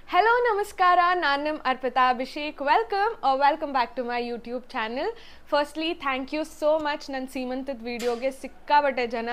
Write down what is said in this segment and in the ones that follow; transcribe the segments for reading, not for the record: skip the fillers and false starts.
Hello, Namaskara, Nanam Arpita Abhishek. Welcome back to my YouTube channel. Firstly, thank you so much. ನನ್ನ ಸೀಮಂತದ ವಿಡಿಯೋಗೆ ಸಿಕ್ಕಾಬಟ್ಟೆ ಜನ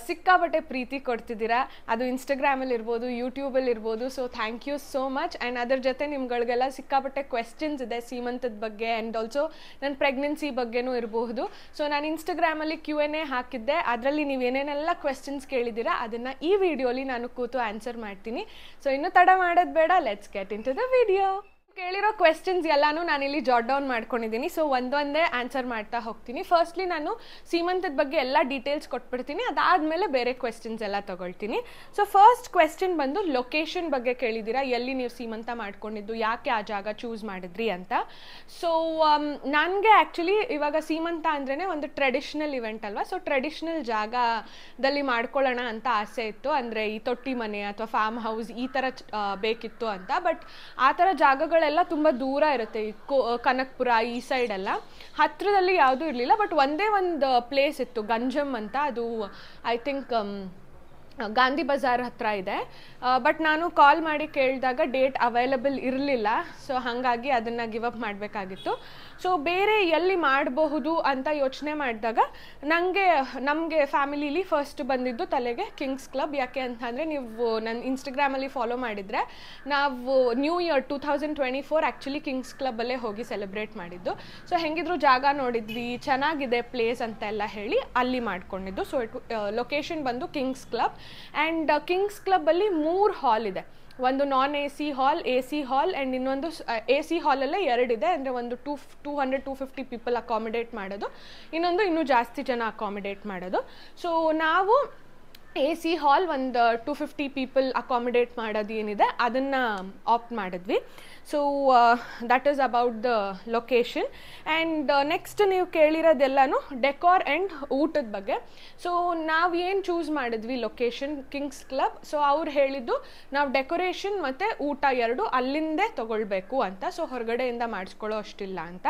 ಸಿಕ್ಕಾಬಟ್ಟೆ ಪ್ರೀತಿ ಕೊಡ್ತಿದ್ದೀರಾ. ಅದು ಇನ್ಸ್ಟಾಗ್ರಾಮಲ್ಲಿ ಇರ್ಬೋದು, ಯೂಟ್ಯೂಬಲ್ಲಿ ಇರ್ಬೋದು. So thank you so much. And ಅದ್ರ ಜೊತೆ ನಿಮ್ಗಳಿಗೆಲ್ಲ ಸಿಕ್ಕಾಬಟ್ಟೆ ಕ್ವೆಶ್ಚನ್ಸ್ ಇದೆ ಸೀಮಂತದ ಬಗ್ಗೆ ಆ್ಯಂಡ್ ಆಲ್ಸೋ ನನ್ನ ಪ್ರೆಗ್ನೆನ್ಸಿ ಬಗ್ಗೆನೂ ಇರಬಹುದು. ಸೊ ನಾನು ಇನ್ಸ್ಟಾಗ್ರಾಮಲ್ಲಿ Q&A ಹಾಕಿದ್ದೆ. ಅದರಲ್ಲಿ ನೀವು ಏನೇನೆಲ್ಲ ಕ್ವೆಶ್ಚನ್ಸ್ ಕೇಳಿದ್ದೀರಾ ಅದನ್ನು ಈ ವಿಡಿಯೋಲಿ ನಾನು ಕೂತು ಆನ್ಸರ್ ಮಾಡ್ತೀನಿ. ಸೊ ಇನ್ನೂ ತಡ ಮಾಡೋದು ಬೇಡ, let's get into the video. ಕೇಳಿರೋ ಕ್ವೆಶ್ಚನ್ಸ್ ಎಲ್ಲಾನು ನಾನಿಲ್ಲಿ ಜಾಟ್ ಡೌನ್ ಮಾಡ್ಕೊಂಡಿದ್ದೀನಿ. ಸೊ ಒಂದೊಂದೇ ಆನ್ಸರ್ ಮಾಡ್ತಾ ಹೋಗ್ತೀನಿ. ಫಸ್ಟ್ಲಿ ನಾನು ಸೀಮಂತದ ಬಗ್ಗೆ ಎಲ್ಲ ಡೀಟೇಲ್ಸ್ ಕೊಟ್ಬಿಡ್ತೀನಿ, ಅದಾದಮೇಲೆ ಬೇರೆ ಕ್ವೆಶ್ಚನ್ಸ್ ಎಲ್ಲ ತೊಗೊಳ್ತೀನಿ. ಸೊ ಫಸ್ಟ್ ಕ್ವೆಶ್ಚನ್ ಬಂದು ಲೊಕೇಶನ್ ಬಗ್ಗೆ ಕೇಳಿದ್ದೀರಾ, ಎಲ್ಲಿ ನೀವು ಸೀಮಂತ ಮಾಡ್ಕೊಂಡಿದ್ದು, ಯಾಕೆ ಆ ಜಾಗ ಚೂಸ್ ಮಾಡಿದ್ರಿ ಅಂತ. ಸೊ ನನಗೆ ಆ್ಯಕ್ಚುಲಿ ಇವಾಗ ಸೀಮಂತ ಅಂದ್ರೇ ಒಂದು ಟ್ರೆಡಿಷ್ನಲ್ ಇವೆಂಟ್ ಅಲ್ವಾ. ಸೊ ಟ್ರೆಡಿಷ್ನಲ್ ಜಾಗದಲ್ಲಿ ಮಾಡ್ಕೊಳ್ಳೋಣ ಅಂತ ಆಸೆ ಇತ್ತು. ಅಂದರೆ ಈ ತೊಟ್ಟಿ ಮನೆ ಅಥವಾ ಫಾರ್ಮ್ ಹೌಸ್ ಈ ಥರ ಬೇಕಿತ್ತು ಅಂತ. ಬಟ್ ಆ ಥರ ಜಾಗಗಳು ಎಲ್ಲ ತುಂಬ ದೂರ ಇರುತ್ತೆ. ಕನಕಪುರ ಈ ಸೈಡ್ ಎಲ್ಲ ಹತ್ತಿರದಲ್ಲಿ ಯಾವುದೂ ಇರಲಿಲ್ಲ. ಬಟ್ ಒಂದೇ ಒಂದು ಪ್ಲೇಸ್ ಇತ್ತು, ಗಂಜಮ್ ಅಂತ. ಅದು ಐ ಥಿಂಕ್ ಗಾಂಧಿ ಬಜಾರ್ ಹತ್ರ ಇದೆ. ಬಟ್ ನಾನು ಕಾಲ್ ಮಾಡಿ ಕೇಳಿದಾಗ ಡೇಟ್ ಅವೈಲಬಲ್ ಇರಲಿಲ್ಲ. ಸೊ ಹಾಗಾಗಿ ಅದನ್ನು ಗಿವ್ ಅಪ್ ಮಾಡಬೇಕಾಗಿತ್ತು. ಸೊ ಬೇರೆ ಎಲ್ಲಿ ಮಾಡಬಹುದು ಅಂತ ಯೋಚನೆ ಮಾಡಿದಾಗ ನಮಗೆ ಫ್ಯಾಮಿಲಿಲಿ ಫಸ್ಟ್ ಬಂದಿದ್ದು ತಲೆಗೆ ಕಿಂಗ್ಸ್ ಕ್ಲಬ್. ಯಾಕೆ ಅಂತಂದರೆ ನೀವು ನನ್ನ ಇನ್ಸ್ಟಾಗ್ರಾಮಲ್ಲಿ ಫಾಲೋ ಮಾಡಿದರೆ ನಾವು ನ್ಯೂ ಇಯರ್ 2024 ಆ್ಯಕ್ಚುಲಿ ಕಿಂಗ್ಸ್ ಕ್ಲಬ್ಬಲ್ಲೇ ಹೋಗಿ ಸೆಲೆಬ್ರೇಟ್ ಮಾಡಿದ್ದು. ಸೊ ಹೆಂಗಿದ್ರು ಜಾಗ ನೋಡಿದ್ವಿ, ಚೆನ್ನಾಗಿದೆ ಪ್ಲೇಸ್ ಅಂತ ಎಲ್ಲ ಹೇಳಿ ಅಲ್ಲಿ ಮಾಡ್ಕೊಂಡಿದ್ದು. ಸೊ ಲೊಕೇಶನ್ ಬಂದು ಕಿಂಗ್ಸ್ ಕ್ಲಬ್. ಆ್ಯಂಡ್ ಕಿಂಗ್ಸ್ ಕ್ಲಬ್ಬಲ್ಲಿ 3 ಹಾಲ್ ಇದೆ. ಒಂದು ನಾನ್ AC hall, AC hall and ಇನ್ನೊಂದು AC ಹಾಲಲ್ಲೇ 2 ಇದೆ. ಅಂದರೆ ಒಂದು 200-250 ಪೀಪಲ್ ಅಕಾಮಿಡೇಟ್ ಮಾಡೋದು, ಇನ್ನೊಂದು ಇನ್ನೂ ಜಾಸ್ತಿ ಜನ ಅಕಾಮಿಡೇಟ್ ಮಾಡೋದು. ಸೊ ನಾವು AC ಹಾಲ್ ಒಂದು 250 ಪೀಪಲ್ ಅಕಾಮಿಡೇಟ್ ಮಾಡೋದು ಏನಿದೆ ಅದನ್ನು ಆಪ್ಟ್ ಮಾಡಿದ್ವಿ. So that is about the location. And next ನೀವು ಕೇಳಿರೋದೆಲ್ಲನೂ ಡೆಕೋರ್ ಆ್ಯಂಡ್ ಊಟದ ಬಗ್ಗೆ. ಸೊ ನಾವು ಏನು ಚೂಸ್ ಮಾಡಿದ್ವಿ ಲೊಕೇಶನ್ ಕಿಂಗ್ಸ್ ಕ್ಲಬ್. ಸೊ ಅವ್ರು ಹೇಳಿದ್ದು ನಾವು ಡೆಕೋರೇಷನ್ ಮತ್ತು ಊಟ ಎರಡು ಅಲ್ಲಿಂದೇ ತೊಗೊಳ್ಬೇಕು ಅಂತ. ಸೊ ಹೊರಗಡೆಯಿಂದ ಮಾಡಿಸ್ಕೊಳ್ಳೋ ಅಷ್ಟಿಲ್ಲ ಅಂತ.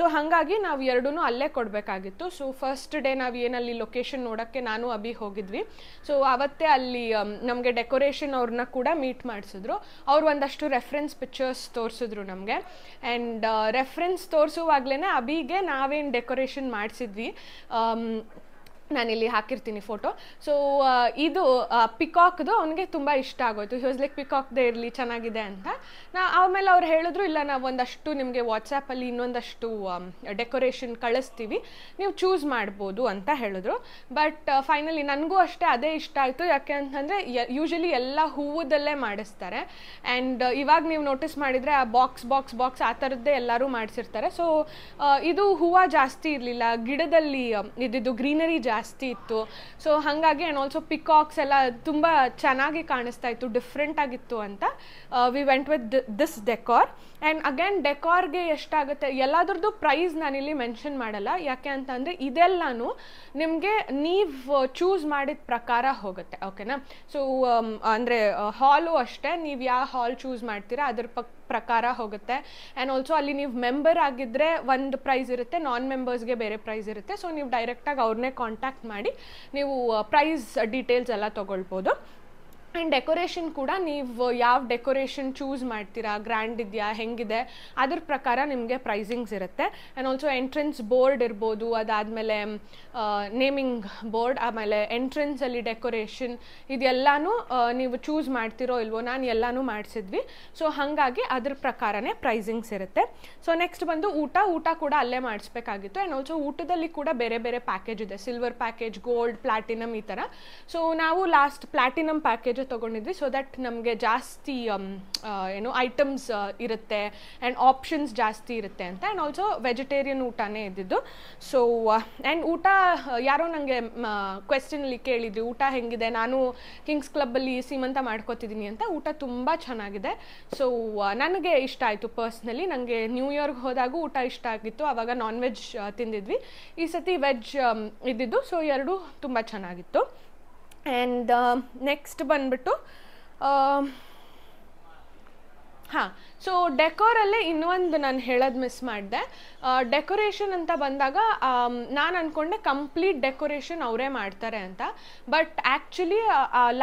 ಸೊ ಹಾಗಾಗಿ ನಾವು ಎರಡೂ ಅಲ್ಲೇ ಕೊಡಬೇಕಾಗಿತ್ತು. ಸೊ ಫಸ್ಟ್ ಡೇ ನಾವು ಏನಲ್ಲಿ ಲೊಕೇಶನ್ ನೋಡೋಕ್ಕೆ ನಾನು ಅಭಿ ಹೋಗಿದ್ವಿ. ಸೊ ಅವತ್ತೇ ಅಲ್ಲಿ ನಮಗೆ ಡೆಕೋರೇಷನ್ ಅವ್ರನ್ನ ಕೂಡ ಮೀಟ್ ಮಾಡಿಸಿದ್ರು. ಅವ್ರು ಒಂದಷ್ಟು ರೆಫರೆನ್ಸ್ ಪಿಕ್ಚರ್ಸ್ ತೋರಿಸಿದ್ರು ನಮಗೆ. ಆ್ಯಂಡ್ ರೆಫರೆನ್ಸ್ ತೋರಿಸುವಾಗಲೇ ಅಭಿಗೆ ನಾವೇನು ಡೆಕೋರೇಷನ್ ಮಾಡಿಸಿದ್ವಿ ನಾನಿಲ್ಲಿ ಹಾಕಿರ್ತೀನಿ ಫೋಟೋ. ಸೊ ಇದು ಪಿಕಾಕ್ದು ಅವನಿಗೆ ತುಂಬ ಇಷ್ಟ ಆಗೋಯ್ತು. ಹಿ ವಾಸ್ ಲೈಕ್ ಪಿಕಾಕ್ದೇ ಇರಲಿ, ಚೆನ್ನಾಗಿದೆ ಅಂತ. ಆಮೇಲೆ ಅವ್ರು ಹೇಳಿದ್ರು, ಇಲ್ಲ ನಾವು ಒಂದಷ್ಟು ನಿಮಗೆ ವಾಟ್ಸಾಪಲ್ಲಿ ಇನ್ನೊಂದಷ್ಟು ಡೆಕೋರೇಷನ್ ಕಳಿಸ್ತೀವಿ, ನೀವು ಚೂಸ್ ಮಾಡ್ಬೋದು ಅಂತ ಹೇಳಿದ್ರು. ಬಟ್ ಫೈನಲಿ ನನಗೂ ಅಷ್ಟೇ ಅದೇ ಇಷ್ಟ ಆಯಿತು. ಯಾಕೆ ಅಂತಂದರೆ ಯೂಶಲಿ ಎಲ್ಲ ಹೂವುದಲ್ಲೇ ಮಾಡಿಸ್ತಾರೆ. ಆ್ಯಂಡ್ ಇವಾಗ ನೀವು ನೋಟಿಸ್ ಮಾಡಿದರೆ ಆ ಬಾಕ್ಸ್ ಆ ಥರದ್ದೇ ಎಲ್ಲರೂ ಮಾಡಿಸಿರ್ತಾರೆ. ಸೊ ಇದು ಹೂವು ಜಾಸ್ತಿ ಇರಲಿಲ್ಲ, ಗಿಡದಲ್ಲಿ ಇದ್ದಿದ್ದು ಗ್ರೀನರಿ ಜಾಸ್ತಿ ಇತ್ತು. ಸೊ ಹಾಗಾಗಿ ಆ್ಯಂಡ್ ಆಲ್ಸೋ ಪಿಕಾಕ್ಸ್ ಎಲ್ಲ ತುಂಬ ಚೆನ್ನಾಗಿ ಕಾಣಿಸ್ತಾ ಇತ್ತು, ಡಿಫ್ರೆಂಟ್ ಆಗಿತ್ತು ಅಂತ we went with this decor. And again ಡೆಕೋರ್ಗೆ ಎಷ್ಟಾಗುತ್ತೆ ಎಲ್ಲದ್ರದ್ದು ಪ್ರೈಸ್ ನಾನಿಲ್ಲಿ ಮೆನ್ಷನ್ ಮಾಡಲ್ಲ. ಯಾಕೆ ಅಂತಂದರೆ ಇದೆಲ್ಲನೂ ನಿಮಗೆ ನೀವು ಚೂಸ್ ಮಾಡಿದ ಪ್ರಕಾರ ಹೋಗುತ್ತೆ, ಓಕೆನಾ. ಸೊ ಅಂದರೆ ಹಾಲು ಅಷ್ಟೇ, ನೀವು ಯಾವ ಹಾಲ್ ಚೂಸ್ ಮಾಡ್ತೀರಾ ಅದ್ರ ಪ್ರಕಾರ ಹೋಗುತ್ತೆ. ಆ್ಯಂಡ್ ಆಲ್ಸೋ ಅಲ್ಲಿ ನೀವು ಮೆಂಬರ್ ಆಗಿದ್ದರೆ ಒಂದು ಪ್ರೈಸ್ ಇರುತ್ತೆ, ನಾನ್ ಮೆಂಬರ್ಸ್ಗೆ ಬೇರೆ ಪ್ರೈಸ್ ಇರುತ್ತೆ. ಸೊ ನೀವು ಡೈರೆಕ್ಟಾಗಿ ಅವ್ರನ್ನೇ ಕಾಂಟ್ಯಾಕ್ಟ್ ಮಾಡಿ ನೀವು ಪ್ರೈಸ್ ಡೀಟೇಲ್ಸ್ ಎಲ್ಲ ತೊಗೊಳ್ಬೋದು. ಆ್ಯಂಡ್ ಡೆಕೋರೇಷನ್ ಕೂಡ ನೀವು ಯಾವ ಡೆಕೋರೇಷನ್ ಚೂಸ್ ಮಾಡ್ತೀರಾ, ಗ್ರ್ಯಾಂಡ್ ಇದೆಯಾ ಹೆಂಗಿದೆ ಅದ್ರ ಪ್ರಕಾರ ನಿಮಗೆ ಪ್ರೈಸಿಂಗ್ಸ್ ಇರುತ್ತೆ. ಆ್ಯಂಡ್ ಆಲ್ಸೋ ಎಂಟ್ರೆನ್ಸ್ ಬೋರ್ಡ್ ಇರ್ಬೋದು, ಅದಾದಮೇಲೆ ನೇಮಿಂಗ್ ಬೋರ್ಡ್, ಆಮೇಲೆ ಎಂಟ್ರೆನ್ಸಲ್ಲಿ ಡೆಕೋರೇಷನ್ ಇದೆಲ್ಲನೂ ನೀವು ಚೂಸ್ ಮಾಡ್ತಿರೋ ಇಲ್ವೋ, ನಾನು ಎಲ್ಲನೂ ಮಾಡಿಸಿದ್ವಿ. ಸೊ ಹಾಗಾಗಿ ಅದ್ರ ಪ್ರಕಾರನೇ ಪ್ರೈಸಿಂಗ್ಸ್ ಇರುತ್ತೆ. ಸೊ ನೆಕ್ಸ್ಟ್ ಬಂದು ಊಟ ಕೂಡ ಅಲ್ಲೇ ಮಾಡಿಸ್ಬೇಕಾಗಿತ್ತು. ಆ್ಯಂಡ್ ಆಲ್ಸೋ ಊಟದಲ್ಲಿ ಕೂಡ ಬೇರೆ ಬೇರೆ ಪ್ಯಾಕೇಜ್ ಇದೆ, ಸಿಲ್ವರ್ ಪ್ಯಾಕೇಜ್, ಗೋಲ್ಡ್, ಪ್ಲಾಟಿನಮ್ ಈ ಥರ. ಸೊ ನಾವು ಲಾಸ್ಟ್ ಪ್ಲಾಟಿನಮ್ ಪ್ಯಾಕೇಜ್ ತೊಗೊಂಡಿದ್ವಿ. ಸೊ ದಟ್ ನಮಗೆ ಜಾಸ್ತಿ ಏನು ಐಟಮ್ಸ್ ಇರುತ್ತೆ ಆ್ಯಂಡ್ ಆಪ್ಷನ್ಸ್ ಜಾಸ್ತಿ ಇರುತ್ತೆ ಅಂತ. ಆ್ಯಂಡ್ ಆಲ್ಸೋ ವೆಜಿಟೇರಿಯನ್ ಊಟನೇ ಇದ್ದಿದ್ದು. ಸೊ ಆ್ಯಂಡ್ ಊಟ ಯಾರೋ ನನಗೆ ಕ್ವೆಶ್ಚನಲ್ಲಿ ಕೇಳಿದ್ವಿ, ಊಟ ಹೆಂಗಿದೆ, ನಾನು ಕಿಂಗ್ಸ್ ಕ್ಲಬ್ಬಲ್ಲಿ ಸೀಮಂತ ಮಾಡ್ಕೋತಿದ್ದೀನಿ ಅಂತ. ಊಟ ತುಂಬ ಚೆನ್ನಾಗಿದೆ. ಸೊ ನನಗೆ ಇಷ್ಟ ಆಯಿತು ಪರ್ಸ್ನಲಿ. ನನಗೆ ನ್ಯೂ ಇಯರ್ಗೆ ಹೋದಾಗೂ ಊಟ ಇಷ್ಟ ಆಗಿತ್ತು. ಆವಾಗ ನಾನ್ ವೆಜ್ ತಿಂದಿದ್ವಿ, ಈ ಸತಿ ವೆಜ್ ಇದ್ದಿದ್ದು. ಸೊ ಎರಡೂ ತುಂಬ ಚೆನ್ನಾಗಿತ್ತು. ಆ್ಯಂಡ್ ನೆಕ್ಸ್ಟ್ ಬಂದ್ಬಿಟ್ಟು ಹಾಂ, ಸೊ ಡೆಕೋರಲ್ಲೇ ಇನ್ನೊಂದು ನಾನು ಹೇಳೋದು ಮಿಸ್ ಮಾಡಿದೆ. ಡೆಕೋರೇಷನ್ ಅಂತ ಬಂದಾಗ ನಾನು ಅಂದ್ಕೊಂಡೆ ಕಂಪ್ಲೀಟ್ ಡೆಕೋರೇಷನ್ ಅವರೇ ಮಾಡ್ತಾರೆ ಅಂತ. ಬಟ್ ಆ್ಯಕ್ಚುಲಿ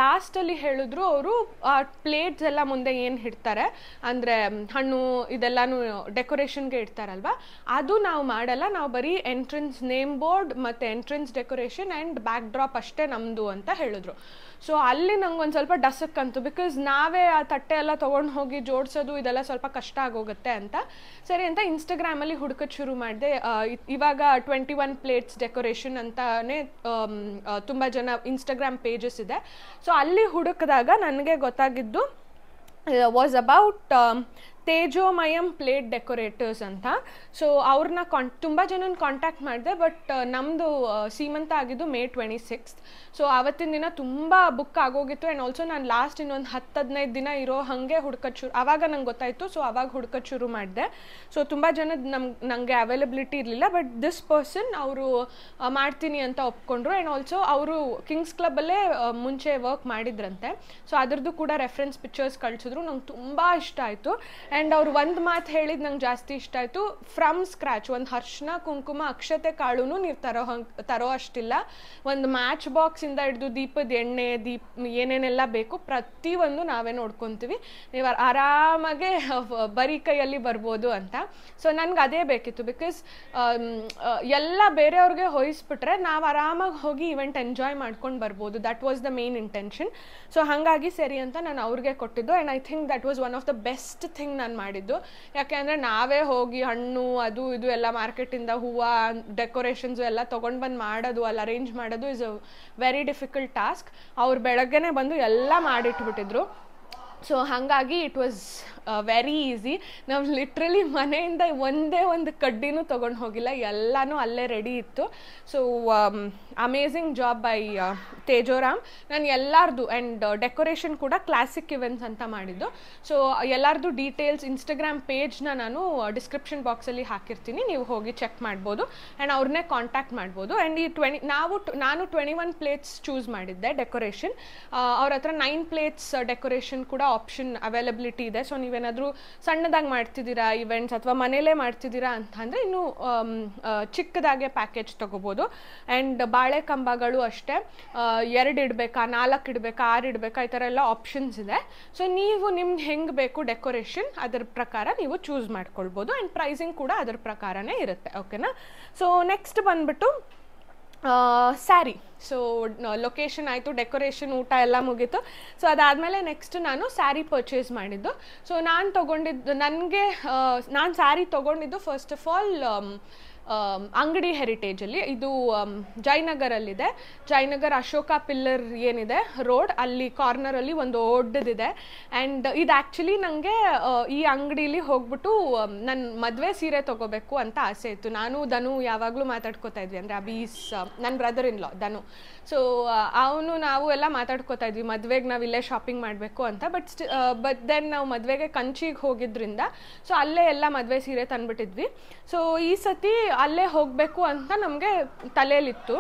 ಲಾಸ್ಟಲ್ಲಿ ಹೇಳಿದ್ರು ಅವರು ಪ್ಲೇಟ್ಸ್ ಎಲ್ಲ ಮುಂದೆ ಏನು ಇಡ್ತಾರೆ ಅಂದರೆ ಹಣ್ಣು ಇದೆಲ್ಲನೂ ಡೆಕೋರೇಷನ್ಗೆ ಇಡ್ತಾರಲ್ವ, ಅದು ನಾವು ಮಾಡಲ್ಲ. ನಾವು ಬರೀ ಎಂಟ್ರೆನ್ಸ್ ನೇಮ್ ಬೋರ್ಡ್ ಮತ್ತು entrance decoration and back drop ಅಷ್ಟೇ ನಮ್ಮದು ಅಂತ ಹೇಳಿದ್ರು. ಸೊ ಅಲ್ಲಿ ನಂಗೆ ಒಂದು ಸ್ವಲ್ಪ ಡಸಕ್ಕಂತು, ಬಿಕಾಸ್ ನಾವೇ ಆ ತಟ್ಟೆ ಎಲ್ಲ ತೊಗೊಂಡು ಹೋಗಿ ಜೋಡಿಸೋದು ಇದೆಲ್ಲ ಸ್ವಲ್ಪ ಕಷ್ಟ ಆಗೋಗುತ್ತೆ ಅಂತ. ಸರಿ ಅಂತ ಇನ್ಸ್ಟಾಗ್ರಾಮಲ್ಲಿ ಹುಡ್ಕೋದು ಶುರು ಮಾಡಿದೆ. ಇವಾಗ 21 ಪ್ಲೇಟ್ಸ್ ಡೆಕೋರೇಷನ್ ಅಂತಾನೆ ತುಂಬ ಜನ ಇನ್ಸ್ಟಾಗ್ರಾಮ್ ಪೇಜಸ್ ಇದೆ. ಸೊ ಅಲ್ಲಿ ಹುಡುಕಿದಾಗ ನನಗೆ ಗೊತ್ತಾಗಿದ್ದು ವಾಸ್ ಅಬೌಟ್ ತೇಜೋಮಯಂ ಪ್ಲೇಟ್ ಡೆಕೋರೇಟರ್ಸ್ ಅಂತ. ಸೊ ಅವ್ರನ್ನ ತುಂಬ ಜನನ ಕಾಂಟ್ಯಾಕ್ಟ್ ಮಾಡಿದೆ. ಬಟ್ ನಮ್ಮದು ಸೀಮಂತ ಆಗಿದ್ದು May 26. ಸೊ ಆವತ್ತಿನ ದಿನ ತುಂಬ ಬುಕ್ ಆಗೋಗಿತ್ತು. ಆ್ಯಂಡ್ ಆಲ್ಸೋ ನಾನು ಲಾಸ್ಟ್ ಇನ್ನೊಂದು 10-15 ದಿನ ಇರೋ ಹಾಗೆ ಹುಡ್ಕೋದು ಆವಾಗ ನಂಗೆ ಗೊತ್ತಾಯಿತು. ಸೊ ಆವಾಗ ಹುಡ್ಕೋದು ಶುರು ಮಾಡಿದೆ. ಸೊ ತುಂಬ ಜನದ ನನಗೆ ಅವೈಲಬಿಲಿಟಿ ಇರಲಿಲ್ಲ. ಬಟ್ ದಿಸ್ ಪರ್ಸನ್ ಅವರು ಮಾಡ್ತೀನಿ ಅಂತ ಒಪ್ಕೊಂಡ್ರು. ಆ್ಯಂಡ್ ಆಲ್ಸೋ ಅವರು ಕಿಂಗ್ಸ್ ಕ್ಲಬ್ಬಲ್ಲೇ ಮುಂಚೆ ವರ್ಕ್ ಮಾಡಿದ್ರಂತೆ. ಸೊ ಅದರದ್ದು ಕೂಡ ರೆಫರೆನ್ಸ್ ಪಿಕ್ಚರ್ಸ್ ಕಳಿಸಿದ್ರು. ನಂಗೆ ತುಂಬ ಇಷ್ಟ ಆಯಿತು. ಆ್ಯಂಡ್ ಅವ್ರು ಒಂದು ಮಾತು ಹೇಳಿದ್ದು ನಂಗೆ ಜಾಸ್ತಿ ಇಷ್ಟ ಆಯಿತು. ಫ್ರಮ್ ಸ್ಕ್ರ್ಯಾಚ್ ಒಂದು ಅರಿಶಿನ ಕುಂಕುಮ ಅಕ್ಷತೆ ಕಾಳುನು ನೀವು ತರೋ ಅಷ್ಟಿಲ್ಲ. ಒಂದು ಮ್ಯಾಚ್ ಬಾಕ್ಸಿಂದ ಹಿಡಿದು ದೀಪದ ಎಣ್ಣೆ ಏನೇನೆಲ್ಲ ಬೇಕು ಪ್ರತಿಯೊಂದು ನಾವೇ ನೋಡ್ಕೊತೀವಿ. ನೀವು ಆರಾಮಾಗೆ ಬರೀ ಕೈಯಲ್ಲಿ ಬರ್ಬೋದು ಅಂತ. ಸೊ ನನಗೆ ಅದೇ ಬೇಕಿತ್ತು. ಬಿಕಾಸ್ ಎಲ್ಲ ಬೇರೆಯವ್ರಿಗೆ ಹೊಯಿಸ್ಬಿಟ್ರೆ ನಾವು ಆರಾಮಾಗಿ ಹೋಗಿ ಇವೆಂಟ್ ಎಂಜಾಯ್ ಮಾಡ್ಕೊಂಡು ಬರ್ಬೋದು. That was the main intention. So ಹಾಗಾಗಿ ಸರಿ ಅಂತ ನಾನು ಅವ್ರಿಗೆ ಕೊಟ್ಟಿದ್ದು. And I think that was one of the best thing ನಾನು ಮಾಡಿದ್ದು. ಯಾಕೆ ಅಂದರೆ ನಾವೇ ಹೋಗಿ ಹಣ್ಣು ಅದು ಇದು ಎಲ್ಲ ಮಾರ್ಕೆಟಿಂದ ಹೂವು ಡೆಕೋರೇಷನ್ಸು ಎಲ್ಲ ತೊಗೊಂಡು ಬಂದು ಮಾಡೋದು, ಅಲ್ಲಿ ಅರೇಂಜ್ ಮಾಡೋದು is a very difficult task. ಅವ್ರು ಬೆಳಗ್ಗೆನೇ ಬಂದು ಎಲ್ಲ ಮಾಡಿಟ್ಬಿಟ್ಟಿದ್ರು. ಸೊ ಹಾಗಾಗಿ ಇಟ್ ವಾಸ್ ವೆರಿ ಈಸಿ. ನಾವು ಲಿಟ್ರಲಿ ಮನೆಯಿಂದ ಒಂದೇ ಒಂದು ಕಡ್ಡಿನೂ ತೊಗೊಂಡು ಹೋಗಿಲ್ಲ, ಎಲ್ಲನೂ ಅಲ್ಲೇ ರೆಡಿ ಇತ್ತು. So amazing job by Tejoram. ನಾನು ಎಲ್ಲರದು ಆ್ಯಂಡ್ ಡೆಕೋರೇಷನ್ ಕೂಡ ಕ್ಲಾಸಿಕ್ ಇವೆಂಟ್ಸ್ ಅಂತ ಮಾಡಿದ್ದು. ಸೊ ಎಲ್ಲರದು ಡೀಟೇಲ್ಸ್ ಇನ್ಸ್ಟಾಗ್ರಾಮ್ ಪೇಜ್ನ ನಾನು ಡಿಸ್ಕ್ರಿಪ್ಷನ್ ಬಾಕ್ಸಲ್ಲಿ ಹಾಕಿರ್ತೀನಿ, ನೀವು ಹೋಗಿ ಚೆಕ್ ಮಾಡ್ಬೋದು. ಆ್ಯಂಡ್ ಅವ್ರನ್ನೇ ಕಾಂಟ್ಯಾಕ್ಟ್ ಮಾಡ್ಬೋದು. ಆ್ಯಂಡ್ ಈ ನಾನು 21 ಪ್ಲೇಟ್ಸ್ ಚೂಸ್ ಮಾಡಿದ್ದೆ ಡೆಕೋರೇಷನ್. ಅವ್ರ ಹತ್ರ 9 ಪ್ಲೇಟ್ಸ್ ಡೆಕೋರೇಷನ್ ಕೂಡ ಆಪ್ಷನ್ ಅವೈಲಬಿಲಿಟಿ ಇದೆ. ಸೊ ನೀವೇನಾದರೂ ಸಣ್ಣದಾಗಿ ಮಾಡ್ತಿದ್ದೀರಾ ಇವೆಂಟ್ಸ್ ಅಥವಾ ಮನೇಲೇ ಮಾಡ್ತಿದ್ದೀರಾ ಅಂತಂದರೆ ಇನ್ನೂ ಚಿಕ್ಕದಾಗೆ ಪ್ಯಾಕೇಜ್ ತೊಗೋಬೋದು. ಆ್ಯಂಡ್ ಬಾಳೆ ಕಂಬಗಳು ಅಷ್ಟೇ 2 ಇಡಬೇಕಾ, 4 ಇಡಬೇಕಾ, 6 ಇಡಬೇಕಾ, ಈ ಥರ ಎಲ್ಲ ಆಪ್ಷನ್ಸ್ ಇದೆ. ಸೊ ನೀವು ನಿಮ್ಗೆ ಹೆಂಗೆ ಬೇಕು ಡೆಕೋರೇಷನ್ ಅದರ ಪ್ರಕಾರ ನೀವು ಚೂಸ್ ಮಾಡ್ಕೊಳ್ಬೋದು. ಆ್ಯಂಡ್ ಪ್ರೈಸಿಂಗ್ ಕೂಡ ಅದರ ಪ್ರಕಾರನೇ ಇರುತ್ತೆ. ಓಕೆನಾ. ಸೊ ನೆಕ್ಸ್ಟ್ ಬಂದ್ಬಿಟ್ಟು ಸ್ಯಾರಿ. ಸೊ ಲೊಕೇಶನ್ ಆಯಿತು, ಡೆಕೋರೇಷನ್, ಊಟ ಎಲ್ಲ ಮುಗೀತು. ಸೊ ಅದಾದಮೇಲೆ ನೆಕ್ಸ್ಟ್ ನಾನು ಸ್ಯಾರಿ ಪರ್ಚೇಸ್ ಮಾಡಿದ್ದು. ಸೊ ನಾನು ಸ್ಯಾರಿ ತೊಗೊಂಡಿದ್ದು ಫಸ್ಟ್ ಆಫ್ ಆಲ್ ಅಂಗಡಿ ಹೆರಿಟೇಜಲ್ಲಿ. ಇದು ಜಯನಗರಲ್ಲಿದೆ. ಜಯನಗರ್ ಅಶೋಕ ಪಿಲ್ಲರ್ ಏನಿದೆ ರೋಡ್, ಅಲ್ಲಿ ಕಾರ್ನರಲ್ಲಿ ಒಂದು ದೊಡ್ಡದಿದೆ. ಆ್ಯಂಡ್ ಇದು ಆ್ಯಕ್ಚುಲಿ ನನಗೆ ಈ ಅಂಗಡೀಲಿ ಹೋಗ್ಬಿಟ್ಟು ನನ್ನ ಮದುವೆ ಸೀರೆ ತೊಗೋಬೇಕು ಅಂತ ಆಸೆ ಇತ್ತು. ನಾನು ಧನು ಯಾವಾಗಲೂ ಮಾತಾಡ್ಕೋತಾ ಇದ್ವಿ, ಅಂದರೆ ಅಬೀಸ್ ನನ್ನ brother in law Dhanu. So ನಾವು ಎಲ್ಲ ಮಾತಾಡ್ಕೋತಾ ಇದ್ವಿ ಮದುವೆಗೆ ನಾವು ಇಲ್ಲೇ ಶಾಪಿಂಗ್ ಮಾಡಬೇಕು ಅಂತ. ಬಟ್ ದೆನ್ ನಾವು ಮದುವೆಗೆ ಕಂಚಿಗೆ ಹೋಗಿದ್ರಿಂದ ಸೊ ಅಲ್ಲೇ ಎಲ್ಲ ಮದುವೆ ಸೀರೆ ತಂದುಬಿಟ್ಟಿದ್ವಿ. ಸೊ ಈ ಸತಿ ಅಲ್ಲೇ ಹೋಗಬೇಕು ಅಂತ ನಮಗೆ ತಲೆಯಲ್ಲಿತ್ತು.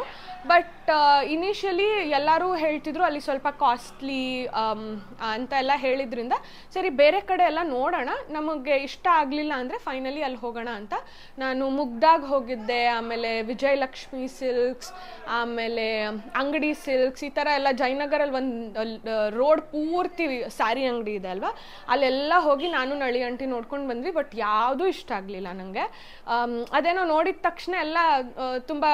ಬಟ್ ಇನಿಷಿಯಲಿ ಎಲ್ಲರೂ ಹೇಳ್ತಿದ್ರು ಅಲ್ಲಿ ಸ್ವಲ್ಪ ಕಾಸ್ಟ್ಲಿ ಅಂತ ಎಲ್ಲ ಹೇಳಿದ್ರಿಂದ ಸರಿ ಬೇರೆ ಕಡೆ ಎಲ್ಲ ನೋಡೋಣ, ನಮಗೆ ಇಷ್ಟ ಆಗಲಿಲ್ಲ ಅಂದರೆ ಫೈನಲಿ ಅಲ್ಲಿ ಹೋಗೋಣ ಅಂತ ನಾನು ಮುಗ್ದಾಗ ಹೋಗಿದ್ದೆ. ಆಮೇಲೆ ವಿಜಯಲಕ್ಷ್ಮಿ ಸಿಲ್ಕ್ಸ್, ಆಮೇಲೆ ಅಂಗಡಿ ಸಿಲ್ಕ್ಸ್, ಈ ಥರ ಎಲ್ಲ ಜಯನಗರಲ್ಲಿ ಒಂದು ರೋಡ್ ಪೂರ್ತಿ ಸ್ಯಾರಿ ಅಂಗಡಿ ಇದೆ ಅಲ್ವಾ, ಅಲ್ಲೆಲ್ಲ ಹೋಗಿ ನಾನು ನಳಿ ಅಂಟಿ ನೋಡ್ಕೊಂಡು ಬಂದ್ವಿ. ಬಟ್ ಯಾವುದೂ ಇಷ್ಟ ಆಗಲಿಲ್ಲ ನನಗೆ. ಅದೇನೋ ನೋಡಿದ ತಕ್ಷಣ ಎಲ್ಲ ತುಂಬ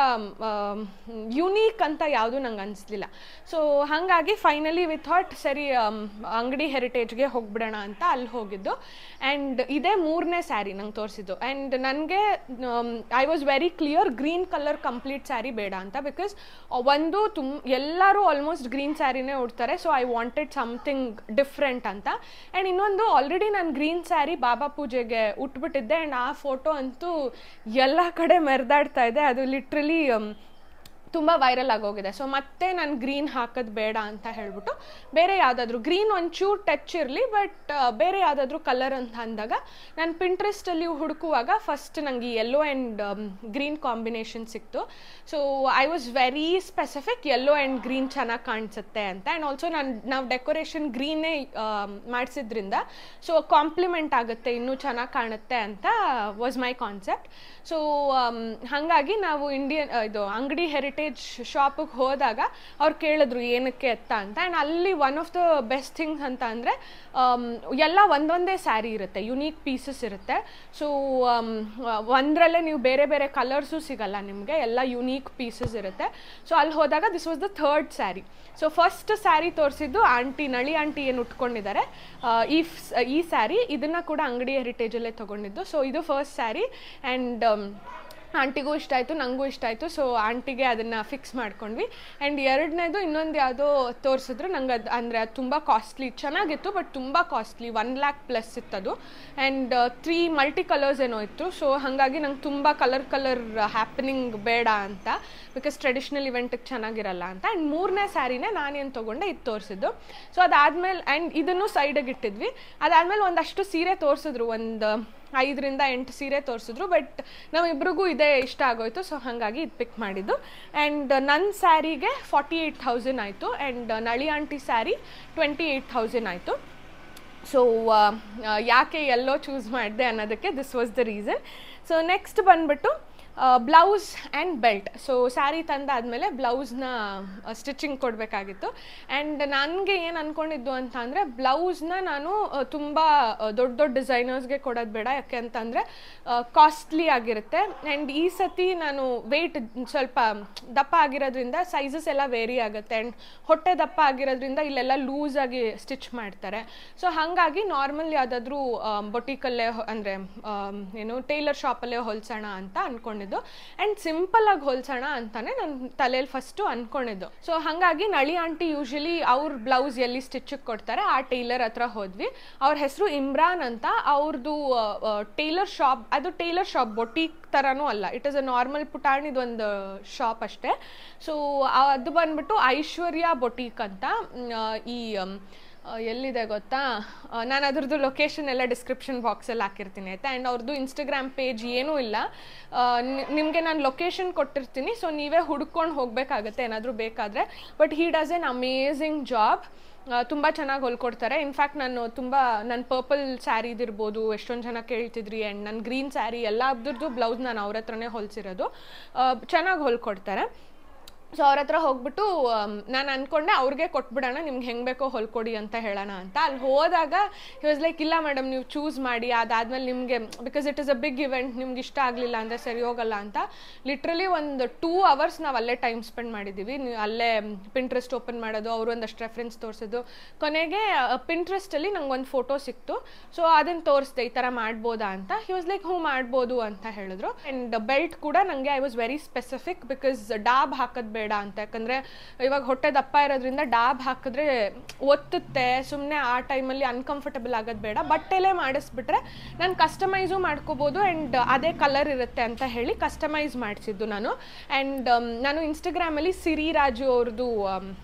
ಯುನೀಕ್ ಅಂತ ಯಾವುದೂ ನಂಗೆ ಅನಿಸ್ಲಿಲ್ಲ. ಸೊ ಹಾಗಾಗಿ ಫೈನಲಿ ವಿ ಥಾಟ್ ಸರಿ ಅಂಗಡಿ ಹೆರಿಟೇಜ್ಗೆ ಹೋಗ್ಬಿಡೋಣ ಅಂತ ಅಲ್ಲಿ ಹೋಗಿದ್ದು. ಆ್ಯಂಡ್ ಇದೇ 3ನೇ ಸ್ಯಾರಿ ನಂಗೆ ತೋರಿಸಿದ್ದು. ಆ್ಯಂಡ್ ನನಗೆ I was very clear green colour complete sari ಬೇಡ ಅಂತ. ಬಿಕಾಸ್ ಒಂದು ಎಲ್ಲರೂ ಆಲ್ಮೋಸ್ಟ್ ಗ್ರೀನ್ ಸ್ಯಾರಿನೇ ಉಡ್ತಾರೆ. So I wanted something different ಅಂತ. ಆ್ಯಂಡ್ ಇನ್ನೊಂದು ಆಲ್ರೆಡಿ ನಾನು ಗ್ರೀನ್ ಸ್ಯಾರಿ ಬಾಬಾ ಪೂಜೆಗೆ ಉಟ್ಬಿಟ್ಟಿದ್ದೆ. ಆ್ಯಂಡ್ ಆ ಫೋಟೋ ಅಂತೂ ಎಲ್ಲ ಕಡೆ ಮೆರೆದಾಡ್ತಾ ಇದೆ. ಅದು ಲಿಟ್ರಲಿ ತುಂಬ ವೈರಲ್ ಆಗೋಗಿದೆ. ಸೊ ಮತ್ತೆ ನಾನು ಗ್ರೀನ್ ಹಾಕೋದು ಬೇಡ ಅಂತ ಹೇಳ್ಬಿಟ್ಟು ಬೇರೆ ಯಾವುದಾದ್ರೂ ಗ್ರೀನ್ ಒಂಚೂರು ಟಚ್ ಇರಲಿ ಬಟ್ ಬೇರೆ ಯಾವುದಾದ್ರೂ ಕಲರ್ ಅಂತ ಅಂದಾಗ ನಾನು ಪಿಂಟ್ರೆಸ್ಟಲ್ಲಿ ಹುಡುಕುವಾಗ ಫಸ್ಟ್ ನನಗೆ ಯೆಲ್ಲೋ ಆ್ಯಂಡ್ ಗ್ರೀನ್ ಕಾಂಬಿನೇಷನ್ ಸಿಕ್ತು. So I was very specific, yellow and green ಚೆನ್ನಾಗಿ ಕಾಣಿಸುತ್ತೆ ಅಂತ. ಆ್ಯಂಡ್ ಆಲ್ಸೋ ನಾವು ಡೆಕೋರೇಷನ್ ಗ್ರೀನೇ ಮಾಡಿಸಿದ್ರಿಂದ ಸೊ ಕಾಂಪ್ಲಿಮೆಂಟ್ ಆಗುತ್ತೆ, ಇನ್ನೂ ಚೆನ್ನಾಗಿ ಕಾಣುತ್ತೆ ಅಂತ ವಾಸ್ ಮೈ ಕಾನ್ಸೆಪ್ಟ್. ಸೊ ಹಾಗಾಗಿ ನಾವು ಇದು ಅಂಗಡಿ ಹೆರಿಟೇಜ್ ಶಾಪಿಗೆ ಹೋದಾಗ ಅವ್ರು ಕೇಳಿದ್ರು ಏನಕ್ಕೆ ಎತ್ತ ಅಂತ. ಆ್ಯಂಡ್ ಅಲ್ಲಿ one of the best things ಅಂತ ಅಂದರೆ ಎಲ್ಲ ಒಂದೊಂದೇ ಸ್ಯಾರಿ ಇರುತ್ತೆ, ಯುನೀಕ್ ಪೀಸಸ್ ಇರುತ್ತೆ. ಸೊ ಒಂದರಲ್ಲೇ ನೀವು ಬೇರೆ ಬೇರೆ ಕಲರ್ಸು ಸಿಗಲ್ಲ ನಿಮಗೆ, ಎಲ್ಲ ಯುನೀಕ್ ಪೀಸಸ್ ಇರುತ್ತೆ. ಸೊ ಅಲ್ಲಿ ಹೋದಾಗ this was the third sari. So first sari ತೋರಿಸಿದ್ದು ಆಂಟಿ, ನಳಿ ಆಂಟಿ ಏನು ಉಟ್ಕೊಂಡಿದ್ದಾರೆ ಈ ಸ್ಯಾರಿ, ಇದನ್ನು ಕೂಡ ಅಂಗಡಿ ಹೆರಿಟೇಜಲ್ಲೇ ತೊಗೊಂಡಿದ್ದು. ಸೊ ಇದು ಫಸ್ಟ್ ಸ್ಯಾರಿ ಆ್ಯಂಡ್ ಆಂಟಿಗೂ ಇಷ್ಟ ಆಯಿತು, ನನಗೂ ಇಷ್ಟ ಆಯಿತು. ಸೊ ಆಂಟಿಗೆ ಅದನ್ನು ಫಿಕ್ಸ್ ಮಾಡ್ಕೊಂಡ್ವಿ. ಆ್ಯಂಡ್ ಎರಡನೇದು ಇನ್ನೊಂದು ಯಾವುದೋ ತೋರಿಸಿದ್ರು ನಂಗೆ, ಅದು ಅಂದರೆ ಅದು ತುಂಬ ಕಾಸ್ಟ್ಲಿ, ಚೆನ್ನಾಗಿತ್ತು ಬಟ್ ತುಂಬ ಕಾಸ್ಟ್ಲಿ, 1 lakh ಪ್ಲಸ್ ಇತ್ತದು. ಆ್ಯಂಡ್ 3 ಮಲ್ಟಿ ಕಲರ್ಸ್ ಏನೋ ಇತ್ತು. ಸೊ ಹಾಗಾಗಿ ನಂಗೆ ತುಂಬ ಕಲರ್ ಹ್ಯಾಪನಿಂಗ್ ಬೇಡ ಅಂತ, ಬಿಕಾಸ್ ಟ್ರೆಡಿಷ್ನಲ್ ಇವೆಂಟಿಗೆ ಚೆನ್ನಾಗಿರಲ್ಲ ಅಂತ. ಆ್ಯಂಡ್ ಮೂರನೇ ಸ್ಯಾರಿನೇ ನಾನೇನು ತೊಗೊಂಡೆ ಇದು ತೋರಿಸಿದ್ದು. ಸೊ ಅದಾದಮೇಲೆ ಆ್ಯಂಡ್ ಇದನ್ನು ಸೈಡಿಗೆ ಇಟ್ಟಿದ್ವಿ. ಅದಾದಮೇಲೆ ಒಂದಷ್ಟು ಸೀರೆ ತೋರಿಸಿದ್ರು, ಒಂದು 5 ರಿಂದ 8 ಸೀರೆ ತೋರಿಸಿದ್ರು. ಬಟ್ ನಾವಿಬ್ರಿಗೂ ಇದೇ ಇಷ್ಟ ಆಗೋಯ್ತು. ಸೊ ಹಾಗಾಗಿ ಇದು ಪಿಕ್ ಮಾಡಿದ್ದು. ಆ್ಯಂಡ್ ನನ್ನ ಸ್ಯಾರಿಗೆ 48,000 ಆಯಿತು ಆ್ಯಂಡ್ ನಳಿ ಆಂಟಿ ಸ್ಯಾರಿ 28,000 ಆಯಿತು. ಸೊ ಯಾಕೆ ಎಲ್ಲೋ ಚೂಸ್ ಮಾಡಿದೆ ಅನ್ನೋದಕ್ಕೆ this was the reason. So next ಬಂದುಬಿಟ್ಟು blouse and belt. So sari ತಂದಾದಮೇಲೆ ಬ್ಲೌಸ್ನ ಸ್ಟಿಚಿಂಗ್ ಕೊಡಬೇಕಾಗಿತ್ತು. ಆ್ಯಂಡ್ ನನಗೆ ಏನು ಅಂದ್ಕೊಂಡಿದ್ದು ಅಂತ ಅಂದರೆ ಬ್ಲೌಸ್ನ ನಾನು ತುಂಬ ದೊಡ್ಡ ಡಿಸೈನರ್ಸ್ಗೆ ಕೊಡೋದು ಬೇಡ, ಯಾಕೆ ಅಂತಂದರೆ ಕಾಸ್ಟ್ಲಿ ಆಗಿರುತ್ತೆ. ಆ್ಯಂಡ್ ಈ ಸತಿ ನಾನು ವೆಯ್ಟ್ ಸ್ವಲ್ಪ ದಪ್ಪ ಆಗಿರೋದ್ರಿಂದ ಸೈಜಸ್ ಎಲ್ಲ ವೇರಿ ಆಗುತ್ತೆ. ಆ್ಯಂಡ್ ಹೊಟ್ಟೆ ದಪ್ಪ ಆಗಿರೋದ್ರಿಂದ ಇಲ್ಲೆಲ್ಲ ಲೂಸಾಗಿ ಸ್ಟಿಚ್ ಮಾಡ್ತಾರೆ. ಸೊ ಹಾಗಾಗಿ ನಾರ್ಮಲ್ ಯಾವುದಾದ್ರೂ ಬೊಟಿಕಲ್ಲೇ ಅಂದರೆ ಏನು ಟೈಲರ್ ಶಾಪಲ್ಲೇ ಹೊಲ್ಸೋಣ ಅಂತ ಅಂದ್ಕೊಂಡಿದ್ದು. ಆ್ಯಂಡ್ ಸಿಂಪಲ್ ಆಗಿ ಹೊಲ್ಸೋಣ ಅಂತಾನೆ ನನ್ನ ತಲೆಯಲ್ಲಿ ಫಸ್ಟು ಅಂದ್ಕೊಂಡಿದ್ದು. ಸೊ ಹಾಗಾಗಿ ನಳಿ ಆಂಟಿ ಯೂಶಲಿ ಅವ್ರ ಬ್ಲೌಸ್ ಎಲ್ಲಿ ಸ್ಟಿಚ್ಗೆ ಕೊಡ್ತಾರೆ ಆ ಟೈಲರ್ ಹತ್ರ ಹೋದ್ವಿ. ಅವ್ರ ಹೆಸರು ಇಮ್ರಾನ್ ಅಂತ. ಅವ್ರದ್ದು ಟೈಲರ್ ಶಾಪ್, ಅದು ಟೈಲರ್ ಶಾಪ್ ಬೊಟೀಕ್ ಥರನೂ ಅಲ್ಲ, ಇಟ್ ಇಸ್ ಅ ನಾರ್ಮಲ್ ಪುಟಾಣಿದೊಂದು ಶಾಪ್ ಅಷ್ಟೇ. ಸೊ ಅದು ಬಂದ್ಬಿಟ್ಟು ಐಶ್ವರ್ಯ ಬೊಟೀಕ್ ಅಂತ. ಈ ಎಲ್ಲಿದೆ ಗೊತ್ತಾ, ನಾನು ಅದ್ರದ್ದು ಲೊಕೇಶನ್ ಎಲ್ಲ ಡಿಸ್ಕ್ರಿಪ್ಷನ್ ಬಾಕ್ಸಲ್ಲಿ ಹಾಕಿರ್ತೀನಿ ಆಯಿತಾ. ಆ್ಯಂಡ್ ಅವ್ರದ್ದು ಇನ್ಸ್ಟಾಗ್ರಾಮ್ ಪೇಜ್ ಏನೂ ಇಲ್ಲ, ನಿಮಗೆ ನಾನು ಲೊಕೇಶನ್ ಕೊಟ್ಟಿರ್ತೀನಿ. ಸೊ ನೀವೇ ಹುಡ್ಕೊಂಡು ಹೋಗಬೇಕಾಗತ್ತೆ ಏನಾದರೂ ಬೇಕಾದರೆ. But he does N amazing job, ತುಂಬ ಚೆನ್ನಾಗಿ ಹೊಲ್ಕೊಡ್ತಾರೆ. ಇನ್ಫ್ಯಾಕ್ಟ್ ನಾನು ನನ್ನ ಪರ್ಪಲ್ ಸ್ಯಾರಿದಿರ್ಬೋದು ಎಷ್ಟೊಂದು ಜನ ಕೇಳ್ತಿದ್ರಿ, ಆ್ಯಂಡ್ ನನ್ನ ಗ್ರೀನ್ ಸ್ಯಾರಿ ಎಲ್ಲದ್ರದ್ದು ಬ್ಲೌಸ್ ನಾನು ಅವ್ರ ಹತ್ರನೇ ಹೊಲಿಸಿರೋದು, ಚೆನ್ನಾಗಿ ಹೊಲ್ಕೊಡ್ತಾರೆ. ಸೊ ಅವ್ರ ಹತ್ರ ಹೋಗ್ಬಿಟ್ಟು ನಾನು ಅಂದ್ಕೊಂಡೆ ಅವ್ರಿಗೆ ಕೊಟ್ಬಿಡೋಣ, ನಿಮ್ಗೆ ಹೆಂಗೆ ಬೇಕೋ ಹೊಲ್ಕೊಡಿ ಅಂತ ಹೇಳೋಣ ಅಂತ. ಅಲ್ಲಿ ಹೋದಾಗ ಹಿ ವಾಸ್ ಲೈಕ್, ಇಲ್ಲ ಮೇಡಮ್ ನೀವು ಚೂಸ್ ಮಾಡಿ, ಅದಾದಮೇಲೆ ನಿಮಗೆ because it is a big event, ನಿಮ್ಗೆ ಇಷ್ಟ ಆಗಲಿಲ್ಲ ಅಂದರೆ ಸರಿ ಹೋಗಲ್ಲ ಅಂತ. ಲಿಟ್ರಲಿ ಒಂದು 2 hours ನಾವು ಅಲ್ಲೇ ಟೈಮ್ ಸ್ಪೆಂಡ್ ಮಾಡಿದ್ದೀವಿ. ಅಲ್ಲೇ ಪಿಂಟ್ರೆಸ್ಟ್ ಓಪನ್ ಮಾಡೋದು, ಅವರು ಒಂದಷ್ಟು ರೆಫರೆನ್ಸ್ ತೋರಿಸೋದು. ಕೊನೆಗೆ ಪಿಂಟ್ರೆಸ್ಟಲ್ಲಿ ನಂಗೆ ಒಂದು ಫೋಟೋ ಸಿಕ್ತು. ಸೊ ಅದನ್ನು ತೋರಿಸ್ದೆ, ಈ ಥರ ಮಾಡ್ಬೋದಾ ಅಂತ. ಹಿ ವಾಸ್ ಲೈಕ್ ಹ್ಞೂ ಮಾಡ್ಬೋದು ಅಂತ ಹೇಳಿದ್ರು. ಆ್ಯಂಡ್ ಬೆಲ್ಟ್ ಕೂಡ ನನಗೆ I was very specific, because ಡಾಬ್ ಹಾಕೋದು ಬೇಡ ಅಂತ. ಯಾಕಂದರೆ ಇವಾಗ ಹೊಟ್ಟೆ ದಪ್ಪ ಇರೋದ್ರಿಂದ ಡಾಬ್ ಹಾಕಿದ್ರೆ ಒತ್ತುತ್ತೆ, ಸುಮ್ಮನೆ ಆ ಟೈಮಲ್ಲಿ ಅನ್ಕಂಫರ್ಟಬಲ್ ಆಗೋದು ಬೇಡ. ಬಟ್ಟೆಲೇ ಮಾಡಿಸ್ಬಿಟ್ರೆ ನಾನು ಕಸ್ಟಮೈಸು ಮಾಡ್ಕೋಬೋದು ಆ್ಯಂಡ್ ಅದೇ ಕಲರ್ ಇರುತ್ತೆ ಅಂತ ಹೇಳಿ ಕಸ್ಟಮೈಸ್ ಮಾಡಿಸಿದ್ದು ನಾನು. ಆ್ಯಂಡ್ ನಾನು ಇನ್ಸ್ಟಾಗ್ರಾಮಲ್ಲಿ ಸಿರಿ ರಾಜು ಅವ್ರದ್ದು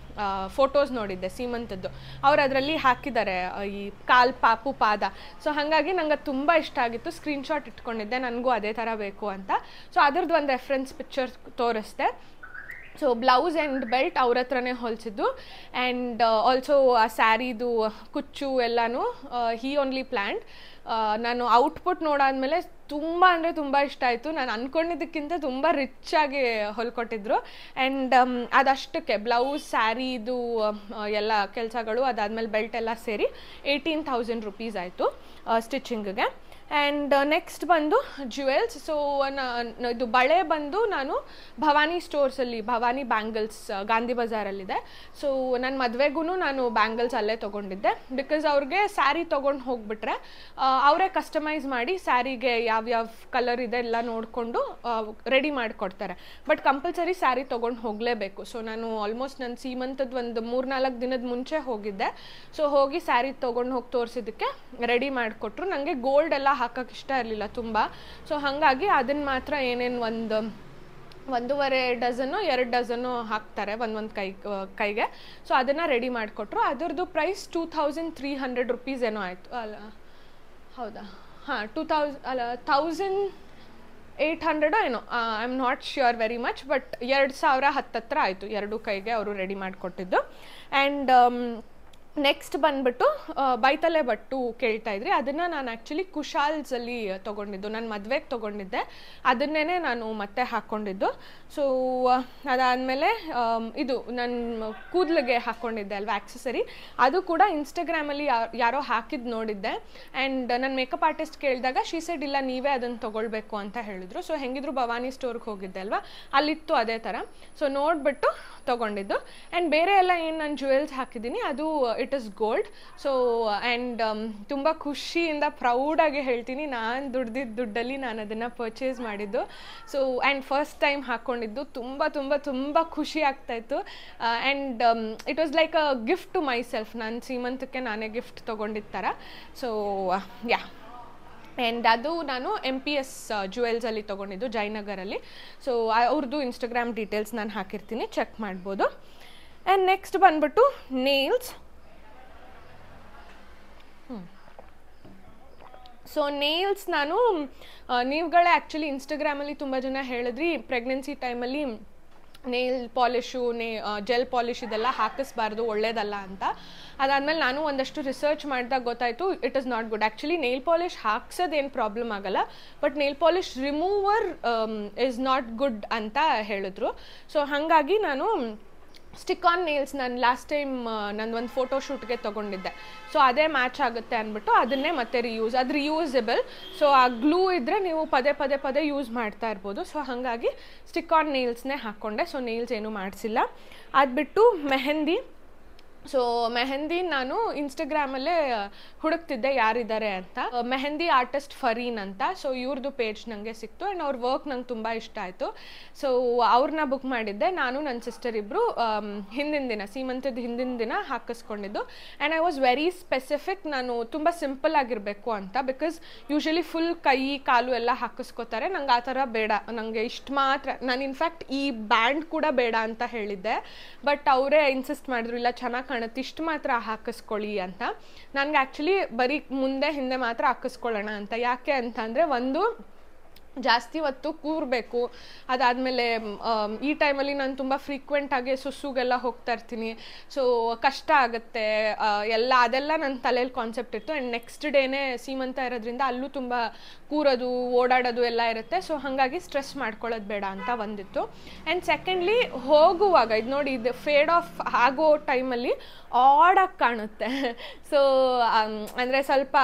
ಫೋಟೋಸ್ ನೋಡಿದ್ದೆ ಸೀಮಂತದ್ದು, ಅವ್ರು ಅದರಲ್ಲಿ ಹಾಕಿದ್ದಾರೆ ಈ ಪಾಪು ಪಾದ. ಸೊ ಹಾಗಾಗಿ ನಂಗೆ ಅದು ತುಂಬ ಇಷ್ಟ ಆಗಿತ್ತು, ಸ್ಕ್ರೀನ್ಶಾಟ್ ಇಟ್ಕೊಂಡಿದ್ದೆ ನನಗೂ ಅದೇ ಥರ ಬೇಕು ಅಂತ. ಸೊ ಅದ್ರದ್ದು ಒಂದು ರೆಫರೆನ್ಸ್ ಪಿಕ್ಚರ್ ತೋರಿಸ್ದೆ. ಸೊ ಬ್ಲೌಸ್ ಆ್ಯಂಡ್ ಬೆಲ್ಟ್ ಅವ್ರ ಹತ್ರನೇ ಹೊಲಿಸಿದ್ದು. ಆ್ಯಂಡ್ ಆಲ್ಸೋ ಆ ಸ್ಯಾರಿದು ಕುಚ್ಚು ಎಲ್ಲನೂ ಹೀ ಓನ್ಲಿ ಪ್ಲ್ಯಾಂಡ್. ನಾನು ಔಟ್ಪುಟ್ ನೋಡಾದ್ಮೇಲೆ ತುಂಬ ಅಂದರೆ ತುಂಬ ಇಷ್ಟ ಆಯಿತು. ನಾನು ಅಂದ್ಕೊಂಡಿದ್ದಕ್ಕಿಂತ ತುಂಬ ರಿಚ್ಚಾಗಿ ಹೊಲ್ಕೊಟ್ಟಿದ್ರು. ಆ್ಯಂಡ್ ಅದಷ್ಟಕ್ಕೆ ಬ್ಲೌಸ್ ಸ್ಯಾರಿದು ಎಲ್ಲ ಕೆಲಸಗಳು ಅದಾದಮೇಲೆ ಬೆಲ್ಟ್ ಎಲ್ಲ ಸೇರಿ 18,000 rupees ಆಯಿತು ಸ್ಟಿಚಿಂಗಿಗೆ. ಆ್ಯಂಡ್ ನೆಕ್ಸ್ಟ್ ಬಂದು ಜ್ಯುವೆಲ್ಸ್. ಸೊ ಇದು ಬಳೆ ಬಂದು ನಾನು ಭವಾನಿ ಸ್ಟೋರ್ಸಲ್ಲಿ, ಭವಾನಿ ಬ್ಯಾಂಗಲ್ಸ್ ಗಾಂಧಿ ಬಜಾರಲ್ಲಿದೆ. ಸೊ ನನ್ನ ಮದುವೆಗೂ ನಾನು ಬ್ಯಾಂಗಲ್ಸ್ ಅಲ್ಲೇ ತೊಗೊಂಡಿದ್ದೆ. ಬಿಕಾಸ್ ಅವ್ರಿಗೆ ಸ್ಯಾರಿ ತೊಗೊಂಡು ಹೋಗ್ಬಿಟ್ರೆ ಅವರೇ ಕಸ್ಟಮೈಸ್ ಮಾಡಿ ಸ್ಯಾರಿಗೆ ಯಾವ್ಯಾವ ಕಲರ್ ಇದೆ ಎಲ್ಲ ನೋಡಿಕೊಂಡು ರೆಡಿ ಮಾಡಿಕೊಡ್ತಾರೆ. ಬಟ್ ಕಂಪಲ್ಸರಿ ಸ್ಯಾರಿ ತೊಗೊಂಡು ಹೋಗಲೇಬೇಕು. ಸೊ ನಾನು ಆಲ್ಮೋಸ್ಟ್ ನನ್ನ ಸೀಮಂತದ್ದು ಒಂದು 3-4 ದಿನದ ಮುಂಚೆ ಹೋಗಿದ್ದೆ. ಸೊ ಹೋಗಿ ಸ್ಯಾರಿ ತೊಗೊಂಡು ಹೋಗಿ ತೋರಿಸಿದ್ದಕ್ಕೆ ರೆಡಿ ಮಾಡಿಕೊಟ್ರು. ನನಗೆ ಗೋಲ್ಡ್ ಎಲ್ಲ ಹಾಕೋಕ್ಕೆ ಇಷ್ಟ ಇರಲಿಲ್ಲ ತುಂಬ. ಸೊ ಹಾಗಾಗಿ ಅದನ್ನು ಮಾತ್ರ ಏನೇನು ಒಂದು 1.5 ಡಜನ್ನು 2 ಡಜನ್ನು ಹಾಕ್ತಾರೆ ಒಂದೊಂದು ಕೈಗೆ. ಸೊ ಅದನ್ನು ರೆಡಿ ಮಾಡಿಕೊಟ್ರು. ಅದರದ್ದು ಪ್ರೈಸ್ 2300 ರುಪೀಸ್ ಏನೋ ಆಯಿತು ಅಲ್ಲ, ಹೌದಾ? ಹಾಂ, 1800 ಏನೋ, I am not sure very much, but 2000 ಹತ್ತತ್ರ ಆಯಿತು 2 ಕೈಗೆ ಅವರು ರೆಡಿ ಮಾಡಿಕೊಟ್ಟಿದ್ದು. ಆ್ಯಂಡ್ ನೆಕ್ಸ್ಟ್ ಬಂದ್ಬಿಟ್ಟು ಬೈತಲೆ ಬಟ್ಟು ಕೇಳ್ತಾ ಇದ್ರಿ, ಅದನ್ನು ನಾನು ಆ್ಯಕ್ಚುಲಿ ಕುಶಾಲ್ಸಲ್ಲಿ ತೊಗೊಂಡಿದ್ದು, ನನ್ನ ಮದುವೆಗೆ ತೊಗೊಂಡಿದ್ದೆ, ಅದನ್ನೇ ನಾನು ಮತ್ತೆ ಹಾಕ್ಕೊಂಡಿದ್ದು. ಸೊ ಅದಾದಮೇಲೆ ಇದು ನನ್ನ ಕೂದಲಿಗೆ ಹಾಕ್ಕೊಂಡಿದ್ದೆ ಅಲ್ವಾ ಆ್ಯಕ್ಸಸರಿ, ಅದು ಕೂಡ ಇನ್ಸ್ಟಾಗ್ರಾಮಲ್ಲಿ ಯಾರೋ ಹಾಕಿದ್ದು ನೋಡಿದ್ದೆ. ಆ್ಯಂಡ್ ನನ್ನ ಮೇಕಪ್ ಆರ್ಟಿಸ್ಟ್ ಕೇಳಿದಾಗ ಶಿ ಸೆಡ್ ಇಲ್ಲ ನೀವೇ ಅದನ್ನು ತೊಗೊಳ್ಬೇಕು ಅಂತ ಹೇಳಿದ್ರು. ಸೊ ಹೆಂಗಿದ್ರು ಭವಾನಿ ಸ್ಟೋರ್ಗೆ ಹೋಗಿದ್ದೆ ಅಲ್ವಾ, ಅಲ್ಲಿತ್ತು ಅದೇ ಥರ. ಸೊ ನೋಡಿಬಿಟ್ಟು ತೊಗೊಂಡಿದ್ದು. ಆ್ಯಂಡ್ ಬೇರೆ ಎಲ್ಲ ಏನು ನಾನು ಜ್ಯುವೆಲ್ಸ್ ಹಾಕಿದ್ದೀನಿ ಅದು it is gold. So and ತುಂಬ ಖುಷಿಯಿಂದ ಪ್ರೌಡಾಗಿ ಹೇಳ್ತೀನಿ, ನಾನು ದುಡ್ದಿದ್ದ ದುಡ್ಡಲ್ಲಿ ನಾನು ಅದನ್ನು ಪರ್ಚೇಸ್ ಮಾಡಿದ್ದು. ಸೊ ಆ್ಯಂಡ್ ಫಸ್ಟ್ ಟೈಮ್ ಹಾಕ್ಕೊಂಡಿದ್ದು, ತುಂಬ ತುಂಬ ತುಂಬ ಖುಷಿ ಆಗ್ತಾಯಿತ್ತು. And it was like a gift to myself, ನಾನು ಸೀಮಂತಕ್ಕೆ ನಾನೇ ಗಿಫ್ಟ್ ತೊಗೊಂಡಿದ್ದ ಥರ. ಸೊ ಯಾ, ಆ್ಯಂಡ್ ಅದು ನಾನು MPS ಜ್ಯುವೆಲ್ಸಲ್ಲಿ ತೊಗೊಂಡಿದ್ದು ಜಯನಗರಲ್ಲಿ. ಸೊ ಅವ್ರದ್ದು ಇನ್ಸ್ಟಾಗ್ರಾಮ್ ಡೀಟೇಲ್ಸ್ ನಾನು ಹಾಕಿರ್ತೀನಿ, ಚೆಕ್ ಮಾಡ್ಬೋದು. ಆ್ಯಂಡ್ ನೆಕ್ಸ್ಟ್ ಬಂದ್ಬಿಟ್ಟು ನೇಲ್ಸ್. ಸೊ ನೇಲ್ಸ್ ನಾನು ನೀವುಗಳೇ ಆ್ಯಕ್ಚುಲಿ ಇನ್ಸ್ಟಾಗ್ರಾಮಲ್ಲಿ ತುಂಬ ಜನ ಹೇಳಿದ್ರಿ ಪ್ರೆಗ್ನೆನ್ಸಿ ಟೈಮಲ್ಲಿ ನೇಲ್ ಪಾಲಿಶು ಜೆಲ್ ಪಾಲಿಶ್ ಇದೆಲ್ಲ ಹಾಕಿಸ್ಬಾರ್ದು, ಒಳ್ಳೇದಲ್ಲ ಅಂತ. ಅದಾದಮೇಲೆ ನಾನು ಒಂದಷ್ಟು ರಿಸರ್ಚ್ ಮಾಡಿದಾಗ ಗೊತ್ತಾಯಿತು it is not good. Actually nail polish ಹಾಕ್ಸೋದೇನು ಪ್ರಾಬ್ಲಮ್ ಆಗಲ್ಲ, but nail polish remover is not good ಅಂತ ಹೇಳಿದ್ರು. ಸೊ ಹಾಗಾಗಿ ನಾನು ಸ್ಟಿಕ್ ಆನ್ ನೇಲ್ಸ್ ನಾನು ಲಾಸ್ಟ್ ಟೈಮ್ ನಂದು ಒಂದು ಫೋಟೋ ಶೂಟ್ಗೆ ತೊಗೊಂಡಿದ್ದೆ. ಸೊ ಅದೇ ಮ್ಯಾಚ್ ಆಗುತ್ತೆ ಅಂದ್ಬಿಟ್ಟು ಅದನ್ನೇ ಮತ್ತೆ ಅದು ರಿಯೂಸಬಲ್. ಸೊ ಆ ಗ್ಲೂ ಇದ್ದರೆ ನೀವು ಪದೇ ಯೂಸ್ ಮಾಡ್ತಾ ಇರ್ಬೋದು. ಸೊ ಹಾಗಾಗಿ ಸ್ಟಿಕ್ ಆನ್ ನೇಲ್ಸ್ನೇ ಹಾಕ್ಕೊಂಡೆ. ಸೊ ನೇಲ್ಸ್ ಏನೂ ಮಾಡಿಸಿಲ್ಲ. ಅದು ಬಿಟ್ಟು ಮೆಹಂದಿ. ಸೊ ಮೆಹಂದಿ ನಾನು ಇನ್ಸ್ಟಾಗ್ರಾಮಲ್ಲೇ ಹುಡುಕ್ತಿದ್ದೆ ಯಾರಿದ್ದಾರೆ ಅಂತ. ಮೆಹಂದಿ ಆರ್ಟಿಸ್ಟ್ ಫರೀನ್ ಅಂತ. ಸೊ ಇವ್ರದ್ದು ಪೇಜ್ ನನಗೆ ಸಿಕ್ತು ಆ್ಯಂಡ್ ಅವ್ರ ವರ್ಕ್ ನಂಗೆ ತುಂಬ ಇಷ್ಟ ಆಯಿತು. ಸೊ ಅವ್ರನ್ನ ಬುಕ್ ಮಾಡಿದ್ದೆ. ನಾನು ನನ್ನ ಸಿಸ್ಟರ್ ಇಬ್ಬರು ಹಿಂದಿನ ದಿನ ಸೀಮಂತದ ಹಿಂದಿನ ದಿನ ಹಾಕಿಸ್ಕೊಂಡಿದ್ದು. And I was very specific, ನಾನು ತುಂಬ ಸಿಂಪಲ್ ಆಗಿರಬೇಕು ಅಂತ. ಬಿಕಾಸ್ ಯೂಶಲಿ ಫುಲ್ ಕೈ ಕಾಲು ಎಲ್ಲ ಹಾಕಿಸ್ಕೋತಾರೆ, ನಂಗೆ ಆ ಥರ ಬೇಡ, ನನಗೆ ಇಷ್ಟು ಮಾತ್ರ. ನಾನು ಇನ್ಫ್ಯಾಕ್ಟ್ ಈ ಬ್ಯಾಂಡ್ ಕೂಡ ಬೇಡ ಅಂತ ಹೇಳಿದ್ದೆ, ಬಟ್ ಅವರೇ ಇನ್ಸಿಸ್ಟ್ ಮಾಡಿದ್ರು ಇಲ್ಲ ಚೆನ್ನಾಗಿ ಕಾಣುತ್ತೆ, ಇಷ್ಟು ಮಾತ್ರ ಹಾಕಿಸ್ಕೊಳ್ಳಿ ಅಂತ. ನನಗೆ ಆ್ಯಕ್ಚುಲಿ ಬರೀ ಮುಂದೆ ಹಿಂದೆ ಮಾತ್ರ ಹಾಕಿಸ್ಕೊಳ್ಳೋಣ ಅಂತ. ಯಾಕೆ ಅಂತಂದರೆ ಒಂದು ಜಾಸ್ತಿ ಹೊತ್ತು ಕೂರಬೇಕು. ಅದಾದಮೇಲೆ ಈ ಟೈಮಲ್ಲಿ ನಾನು ತುಂಬ ಫ್ರೀಕ್ವೆಂಟಾಗಿ ಸುಸುಗೆಲ್ಲ ಹೋಗ್ತಾ ಇರ್ತೀನಿ. ಸೊ ಕಷ್ಟ ಆಗುತ್ತೆ ಅದೆಲ್ಲ ನನ್ನ ತಲೆಯಲ್ಲಿ ಕಾನ್ಸೆಪ್ಟ್ ಇತ್ತು. ಆ್ಯಂಡ್ ನೆಕ್ಸ್ಟ್ ಡೇನೇ ಸೀಮಂತ ಇರೋದ್ರಿಂದ ಅಲ್ಲೂ ತುಂಬ ಕೂರೋದು ಓಡಾಡೋದು ಎಲ್ಲ ಇರುತ್ತೆ. ಸೊ ಹಾಗಾಗಿ ಸ್ಟ್ರೆಸ್ ಮಾಡ್ಕೊಳ್ಳೋದು ಬೇಡ ಅಂತ ಒಂದಿತ್ತು. ಆ್ಯಂಡ್ ಸೆಕೆಂಡ್ಲಿ ಹೋಗುವಾಗ ಇದು ನೋಡಿ, ಇದು ಫೇಡ್ ಆಫ್ ಆಗೋ ಟೈಮಲ್ಲಿ ಆಡಾಗಿ ಕಾಣುತ್ತೆ. ಸೊ ಅಂದರೆ ಸ್ವಲ್ಪ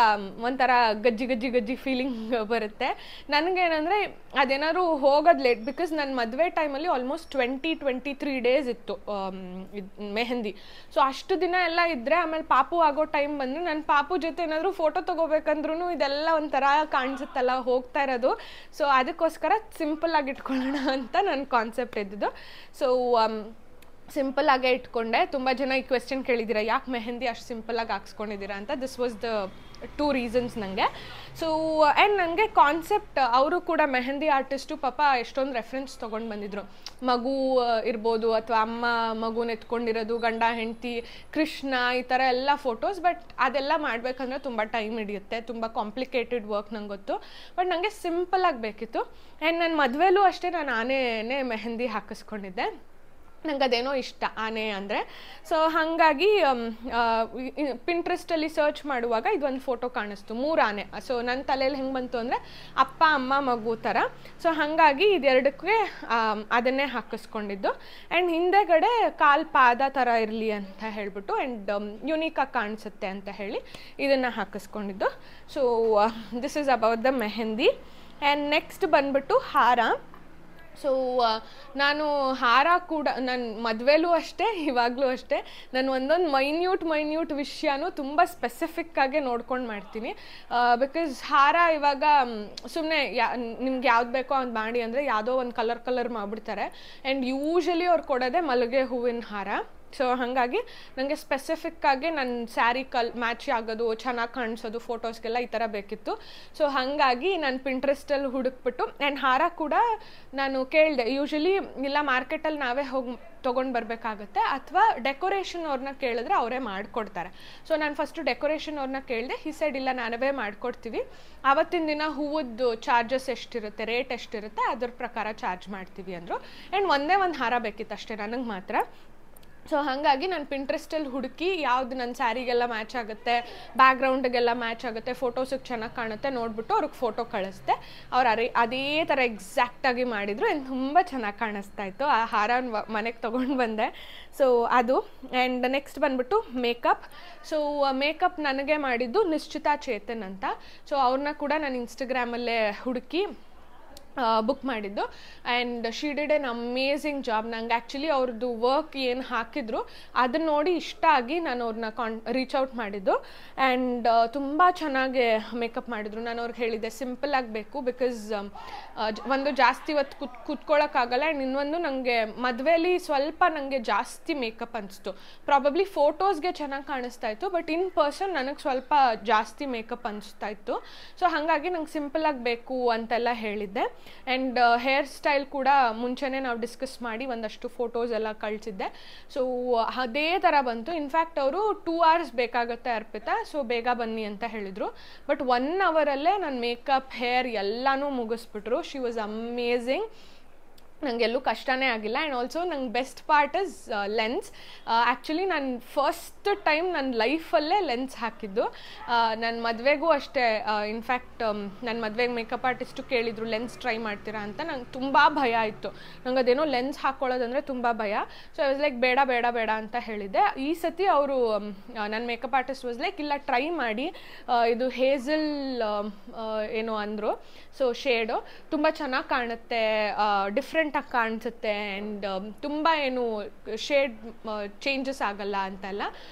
ಒಂಥರ ಗಜ್ಜಿ ಫೀಲಿಂಗ್ ಬರುತ್ತೆ. ನನಗೇನಂದರೆ ಅದೇನಾದ್ರು ಹೋಗೋದು ಲೇಟ್, ಬಿಕಾಸ್ ನನ್ನ ಮದುವೆ ಟೈಮಲ್ಲಿ ಆಲ್ಮೋಸ್ಟ್ 23 ಡೇಸ್ ಇತ್ತು ಮೆಹಂದಿ. ಸೊ ಅಷ್ಟು ದಿನ ಎಲ್ಲ ಇದ್ದರೆ ಆಮೇಲೆ ಪಾಪು ಆಗೋ ಟೈಮ್ ಬಂದರೆ ನನ್ನ ಪಾಪು ಜೊತೆ ಏನಾದರೂ ಫೋಟೋ ತೊಗೋಬೇಕಂದ್ರೂ ಇದೆಲ್ಲ ಒಂಥರ ಕಾಣಿಸುತ್ತಲ್ಲ ಹೋಗ್ತಾ ಇರೋದು. ಸೊ ಅದಕ್ಕೋಸ್ಕರ ಸಿಂಪಲ್ಲಾಗಿ ಇಟ್ಕೊಳ್ಳೋಣ ಅಂತ ನನ್ನ ಕಾನ್ಸೆಪ್ಟ್ ಇದ್ದಿದ್ದು. ಸೊ ಸಿಂಪಲ್ಲಾಗೇ ಇಟ್ಕೊಂಡೆ. ತುಂಬ ಜನ ಈ ಕ್ವೆಶ್ಚನ್ ಕೇಳಿದ್ದೀರಾ ಯಾಕೆ ಮೆಹಂದಿ ಅಷ್ಟು ಸಿಂಪಲ್ಲಾಗಿ ಹಾಕ್ಸ್ಕೊಂಡಿದ್ದೀರಾ ಅಂತ. ದಿಸ್ ವಾಸ್ ದ 2 ರೀಸನ್ಸ್ ನನಗೆ. ಸೊ ಆ್ಯಂಡ್ ನನಗೆ ಕಾನ್ಸೆಪ್ಟ್, ಅವರು ಕೂಡ ಮೆಹಂದಿ ಆರ್ಟಿಸ್ಟು ಪಾಪ ಎಷ್ಟೊಂದು ರೆಫರೆನ್ಸ್ ತೊಗೊಂಡು ಬಂದಿದ್ರು. ಮಗು ಇರ್ಬೋದು ಅಥವಾ ಅಮ್ಮ ಮಗುನ ಎತ್ಕೊಂಡಿರೋದು, ಗಂಡ ಹೆಂಡತಿ, ಕೃಷ್ಣ, ಈ ಥರ ಎಲ್ಲ ಫೋಟೋಸ್. ಬಟ್ ಅದೆಲ್ಲ ಮಾಡಬೇಕಂದ್ರೆ ತುಂಬ ಟೈಮ್ ಹಿಡಿಯುತ್ತೆ, ತುಂಬ ಕಾಂಪ್ಲಿಕೇಟೆಡ್ ವರ್ಕ್ ನಂಗೆ ಗೊತ್ತು. ಬಟ್ ನನಗೆ ಸಿಂಪಲ್ಲಾಗಿ ಬೇಕಿತ್ತು. ಆ್ಯಂಡ್ ನನ್ನ ಮದುವೆಲೂ ಅಷ್ಟೇ ನಾನು ಆನೆನೇ ಮೆಹಂದಿ ಹಾಕಿಸ್ಕೊಂಡಿದ್ದೆ. ನಂಗೆ ಅದೇನೋ ಇಷ್ಟ ಆನೆ ಅಂದರೆ. ಸೊ ಹಾಗಾಗಿ ಪಿಂಟ್ರೆಸ್ಟಲ್ಲಿ ಸರ್ಚ್ ಮಾಡುವಾಗ ಇದೊಂದು ಫೋಟೋ ಕಾಣಿಸ್ತು, 3 ಆನೆ. ಸೊ ನನ್ನ ತಲೆಯಲ್ಲಿ ಹೆಂಗೆ ಬಂತು ಅಂದರೆ ಅಪ್ಪ ಅಮ್ಮ ಮಗು ಥರ. ಸೊ ಹಾಗಾಗಿ ಇದೆರಡಕ್ಕೆ ಅದನ್ನೇ ಹಾಕಿಸ್ಕೊಂಡಿದ್ದು. ಆ್ಯಂಡ್ ಹಿಂದೆಗಡೆ ಪಾದ ಥರ ಇರಲಿ ಅಂತ ಹೇಳಿಬಿಟ್ಟು ಆ್ಯಂಡ್ ಯುನೀಕಾಗಿ ಕಾಣಿಸುತ್ತೆ ಅಂತ ಹೇಳಿ ಇದನ್ನು ಹಾಕಿಸ್ಕೊಂಡಿದ್ದು. So this is about the mehndi. And next ಬಂದ್ಬಿಟ್ಟು ಹಾರ. ಸೊ ನಾನು ಹಾರ ಕೂಡ ನನ್ನ ಮದುವೆಲೂ ಅಷ್ಟೇ ಇವಾಗಲೂ ಅಷ್ಟೇ ನಾನು ಒಂದೊಂದು ಮೈನ್ಯೂಟ್ ವಿಷಯನೂ ತುಂಬ ಸ್ಪೆಸಿಫಿಕ್ಕಾಗೆ ನೋಡ್ಕೊಂಡು ಮಾಡ್ತೀನಿ. ಬಿಕಾಸ್ ಹಾರ ಇವಾಗ ಸುಮ್ಮನೆ ನಿಮ್ಗೆ ಯಾವ್ದು ಬೇಕೋ ಅದು ಮಾಡಿ ಅಂದರೆ ಯಾವುದೋ ಒಂದು ಕಲರ್ ಮಾಡಿಬಿಡ್ತಾರೆ. ಆ್ಯಂಡ್ ಯೂಶಲಿ ಅವ್ರು ಕೊಡೋದೇ ಮಲ್ಲಿಗೆ ಹೂವಿನ ಹಾರ. ಸೊ ಹಾಗಾಗಿ ನನಗೆ ಸ್ಪೆಸಿಫಿಕ್ಕಾಗಿ ನನ್ನ ಸ್ಯಾರಿ ಮ್ಯಾಚ್ ಆಗೋದು, ಚೆನ್ನಾಗಿ ಕಾಣಿಸೋದು ಫೋಟೋಸ್ಗೆಲ್ಲ ಈ ಥರ ಬೇಕಿತ್ತು. ಸೊ ಹಾಗಾಗಿ ನಾನು ಪಿಂಟ್ರೆಸ್ಟಲ್ಲಿ ಹುಡುಕ್ಬಿಟ್ಟು, ಆ್ಯಂಡ್ ಹಾರ ಕೂಡ ನಾನು ಕೇಳಿದೆ. ಯೂಶ್ವಲಿ ಇಲ್ಲ ಮಾರ್ಕೆಟಲ್ಲಿ ನಾವೇ ಹೋಗಿ ತೊಗೊಂಡು ಬರಬೇಕಾಗುತ್ತೆ, ಅಥವಾ ಡೆಕೋರೇಷನ್ ಅವ್ರನ್ನ ಕೇಳಿದ್ರೆ ಅವರೇ ಮಾಡಿಕೊಡ್ತಾರೆ. ಸೊ ನಾನು ಫಸ್ಟು ಡೆಕೋರೇಷನ್ ಅವ್ರನ್ನ ಕೇಳಿದೆ. ಈ ಸೈಡ್ ಇಲ್ಲ ನಾವೇ ಮಾಡಿಕೊಡ್ತೀವಿ, ಆವತ್ತಿನ ದಿನ ಹೂವದ್ದು ಚಾರ್ಜಸ್ ಎಷ್ಟಿರುತ್ತೆ, ರೇಟ್ ಎಷ್ಟಿರುತ್ತೆ ಅದ್ರ ಪ್ರಕಾರ ಚಾರ್ಜ್ ಮಾಡ್ತೀವಿ ಅಂದರು. ಆ್ಯಂಡ್ ಒಂದೇ ಒಂದು ಹಾರ ಬೇಕಿತ್ತು ಅಷ್ಟೇ ನನಗೆ ಮಾತ್ರ. ಸೊ ಹಾಗಾಗಿ ನಾನು ಪಿಂಟ್ರೆಸ್ಟಲ್ಲಿ ಹುಡುಕಿ ಯಾವುದು ನನ್ನ ಸ್ಯಾರಿಗೆಲ್ಲ ಮ್ಯಾಚ್ ಆಗುತ್ತೆ, ಬ್ಯಾಕ್ಗ್ರೌಂಡಿಗೆಲ್ಲ ಮ್ಯಾಚ್ ಆಗುತ್ತೆ, ಫೋಟೋಸಿಗೆ ಚೆನ್ನಾಗಿ ಕಾಣುತ್ತೆ ನೋಡಿಬಿಟ್ಟು ಅವ್ರಿಗೆ ಫೋಟೋ ಕಳಿಸ್ದೆ. ಅವ್ರು ಅದೇ ಥರ ಎಕ್ಸಾಕ್ಟಾಗಿ ಮಾಡಿದರು. ಆ್ಯಂಡ್ ತುಂಬ ಚೆನ್ನಾಗಿ ಕಾಣಿಸ್ತಾ ಇತ್ತು. ಆ ಹಾರ ಮನೆಗೆ ತೊಗೊಂಡು ಬಂದೆ. ಸೊ ಅದು. ಆ್ಯಂಡ್ ನೆಕ್ಸ್ಟ್ ಬಂದುಬಿಟ್ಟು ಮೇಕಪ್. ಸೊ ಮೇಕಪ್ ನನಗೆ ಮಾಡಿದ್ದು ನಿಶ್ಚಿತಾ ಚೇತನ್ ಅಂತ. ಸೊ ಅವ್ರನ್ನ ಕೂಡ ನಾನು ಇನ್ಸ್ಟಾಗ್ರಾಮಲ್ಲೇ ಹುಡುಕಿ ಬುಕ್ ಮಾಡಿದ್ದು. And she did N amazing job. ನಂಗೆ ಆ್ಯಕ್ಚುಲಿ ಅವ್ರದ್ದು ವರ್ಕ್ ಏನು ಹಾಕಿದ್ರು ಅದನ್ನ ನೋಡಿ ಇಷ್ಟ ಆಗಿ ನಾನು ಅವ್ರನ್ನ ರೀಚ್ ಔಟ್ ಮಾಡಿದ್ದು. ಆ್ಯಂಡ್ ತುಂಬ ಚೆನ್ನಾಗಿ ಮೇಕಪ್ ಮಾಡಿದ್ರು. ನಾನು ಅವ್ರಿಗೆ ಹೇಳಿದ್ದೆ ಸಿಂಪಲ್ ಆಗಬೇಕು, ಬಿಕಾಸ್ ಒಂದು ಜಾಸ್ತಿ ಹೊತ್ತು ಕೂತ್ಕೊಳ್ಳೋಕ್ಕಾಗಲ್ಲ. ಆ್ಯಂಡ್ ಇನ್ನೊಂದು ನನಗೆ ಮದುವೆಯಲ್ಲಿ ಸ್ವಲ್ಪ ನನಗೆ ಜಾಸ್ತಿ ಮೇಕಪ್ ಅನಿಸ್ತು. ಪ್ರಾಬಬ್ಲಿ ಫೋಟೋಸ್ಗೆ ಚೆನ್ನಾಗಿ ಕಾಣಿಸ್ತಾ ಇತ್ತು, ಬಟ್ ಇನ್ ಪರ್ಸನ್ ನನಗೆ ಸ್ವಲ್ಪ ಜಾಸ್ತಿ ಮೇಕಪ್ ಅನಿಸ್ತಾ ಇತ್ತು. ಸೊ ಹಾಗಾಗಿ ನಂಗೆ ಸಿಂಪಲ್ ಆಗಬೇಕು ಅಂತೆಲ್ಲ ಹೇಳಿದ್ದೆ. ಆ್ಯಂಡ್ ಹೇರ್ ಸ್ಟೈಲ್ ಕೂಡ ಮುಂಚೆನೇ ನಾವು ಡಿಸ್ಕಸ್ ಮಾಡಿ ಒಂದಷ್ಟು ಫೋಟೋಸ್ ಎಲ್ಲ ಕಳಿಸಿದ್ದೆ. ಸೊ ಅದೇ ಥರ ಬಂತು. ಇನ್ಫ್ಯಾಕ್ಟ್ ಅವರು 2 hours ಬೇಕಾಗುತ್ತೆ ಅರ್ಪಿತಾ, ಸೊ ಬೇಗ ಬನ್ನಿ ಅಂತ ಹೇಳಿದರು. ಬಟ್ 1 hourಲ್ಲೇ ನನ್ನ ಮೇಕಪ್ ಹೇರ್ ಎಲ್ಲನೂ ಮುಗಿಸ್ಬಿಟ್ರು. She was amazing. ನನಗೆಲ್ಲೂ ಕಷ್ಟನೇ ಆಗಿಲ್ಲ. ಆ್ಯಂಡ್ ಆಲ್ಸೋ ನಂಗೆ best part is lens. Actually ನಾನು ಫಸ್ಟ್ ಟೈಮ್ ನನ್ನ ಲೈಫಲ್ಲೇ ಲೆನ್ಸ್ ಹಾಕಿದ್ದು. ನನ್ನ ಮದುವೆಗೂ ಅಷ್ಟೇ. ಇನ್ಫ್ಯಾಕ್ಟ್ ನನ್ನ ಮದುವೆಗೆ ಮೇಕಪ್ ಆರ್ಟಿಸ್ಟು ಕೇಳಿದರು ಲೆನ್ಸ್ ಟ್ರೈ ಮಾಡ್ತೀರಾ ಅಂತ. ನಂಗೆ ತುಂಬ ಭಯ ಇತ್ತು. ನಂಗೆ ಅದೇನೋ ಲೆನ್ಸ್ ಹಾಕ್ಕೊಳ್ಳೋದಂದರೆ ತುಂಬ ಭಯ. ಸೊ ಐ ವಾಸ್ ಲೈಕ್ ಬೇಡ ಬೇಡ ಬೇಡ ಅಂತ ಹೇಳಿದ್ದೆ. ಈ ಸತಿ ಅವರು ನನ್ನ ಮೇಕಪ್ ಆರ್ಟಿಸ್ಟ್ ವಾಸ್ ಲೈಕ್ ಇಲ್ಲ ಟ್ರೈ ಮಾಡಿ, ಇದು ಹೇಝಲ್ ಏನೋ ಅಂದರು. ಸೊ ಶೇಡು ತುಂಬ ಚೆನ್ನಾಗಿ ಕಾಣುತ್ತೆ, ಡಿಫ್ರೆಂಟಾಗಿ ಕಾಣಿಸುತ್ತೆ, ಆ್ಯಂಡ್ ತುಂಬ ಏನು ಶೇಡ್ ಚೇಂಜಸ್ ಆಗಲ್ಲ ಅಂತೆಲ್ಲ.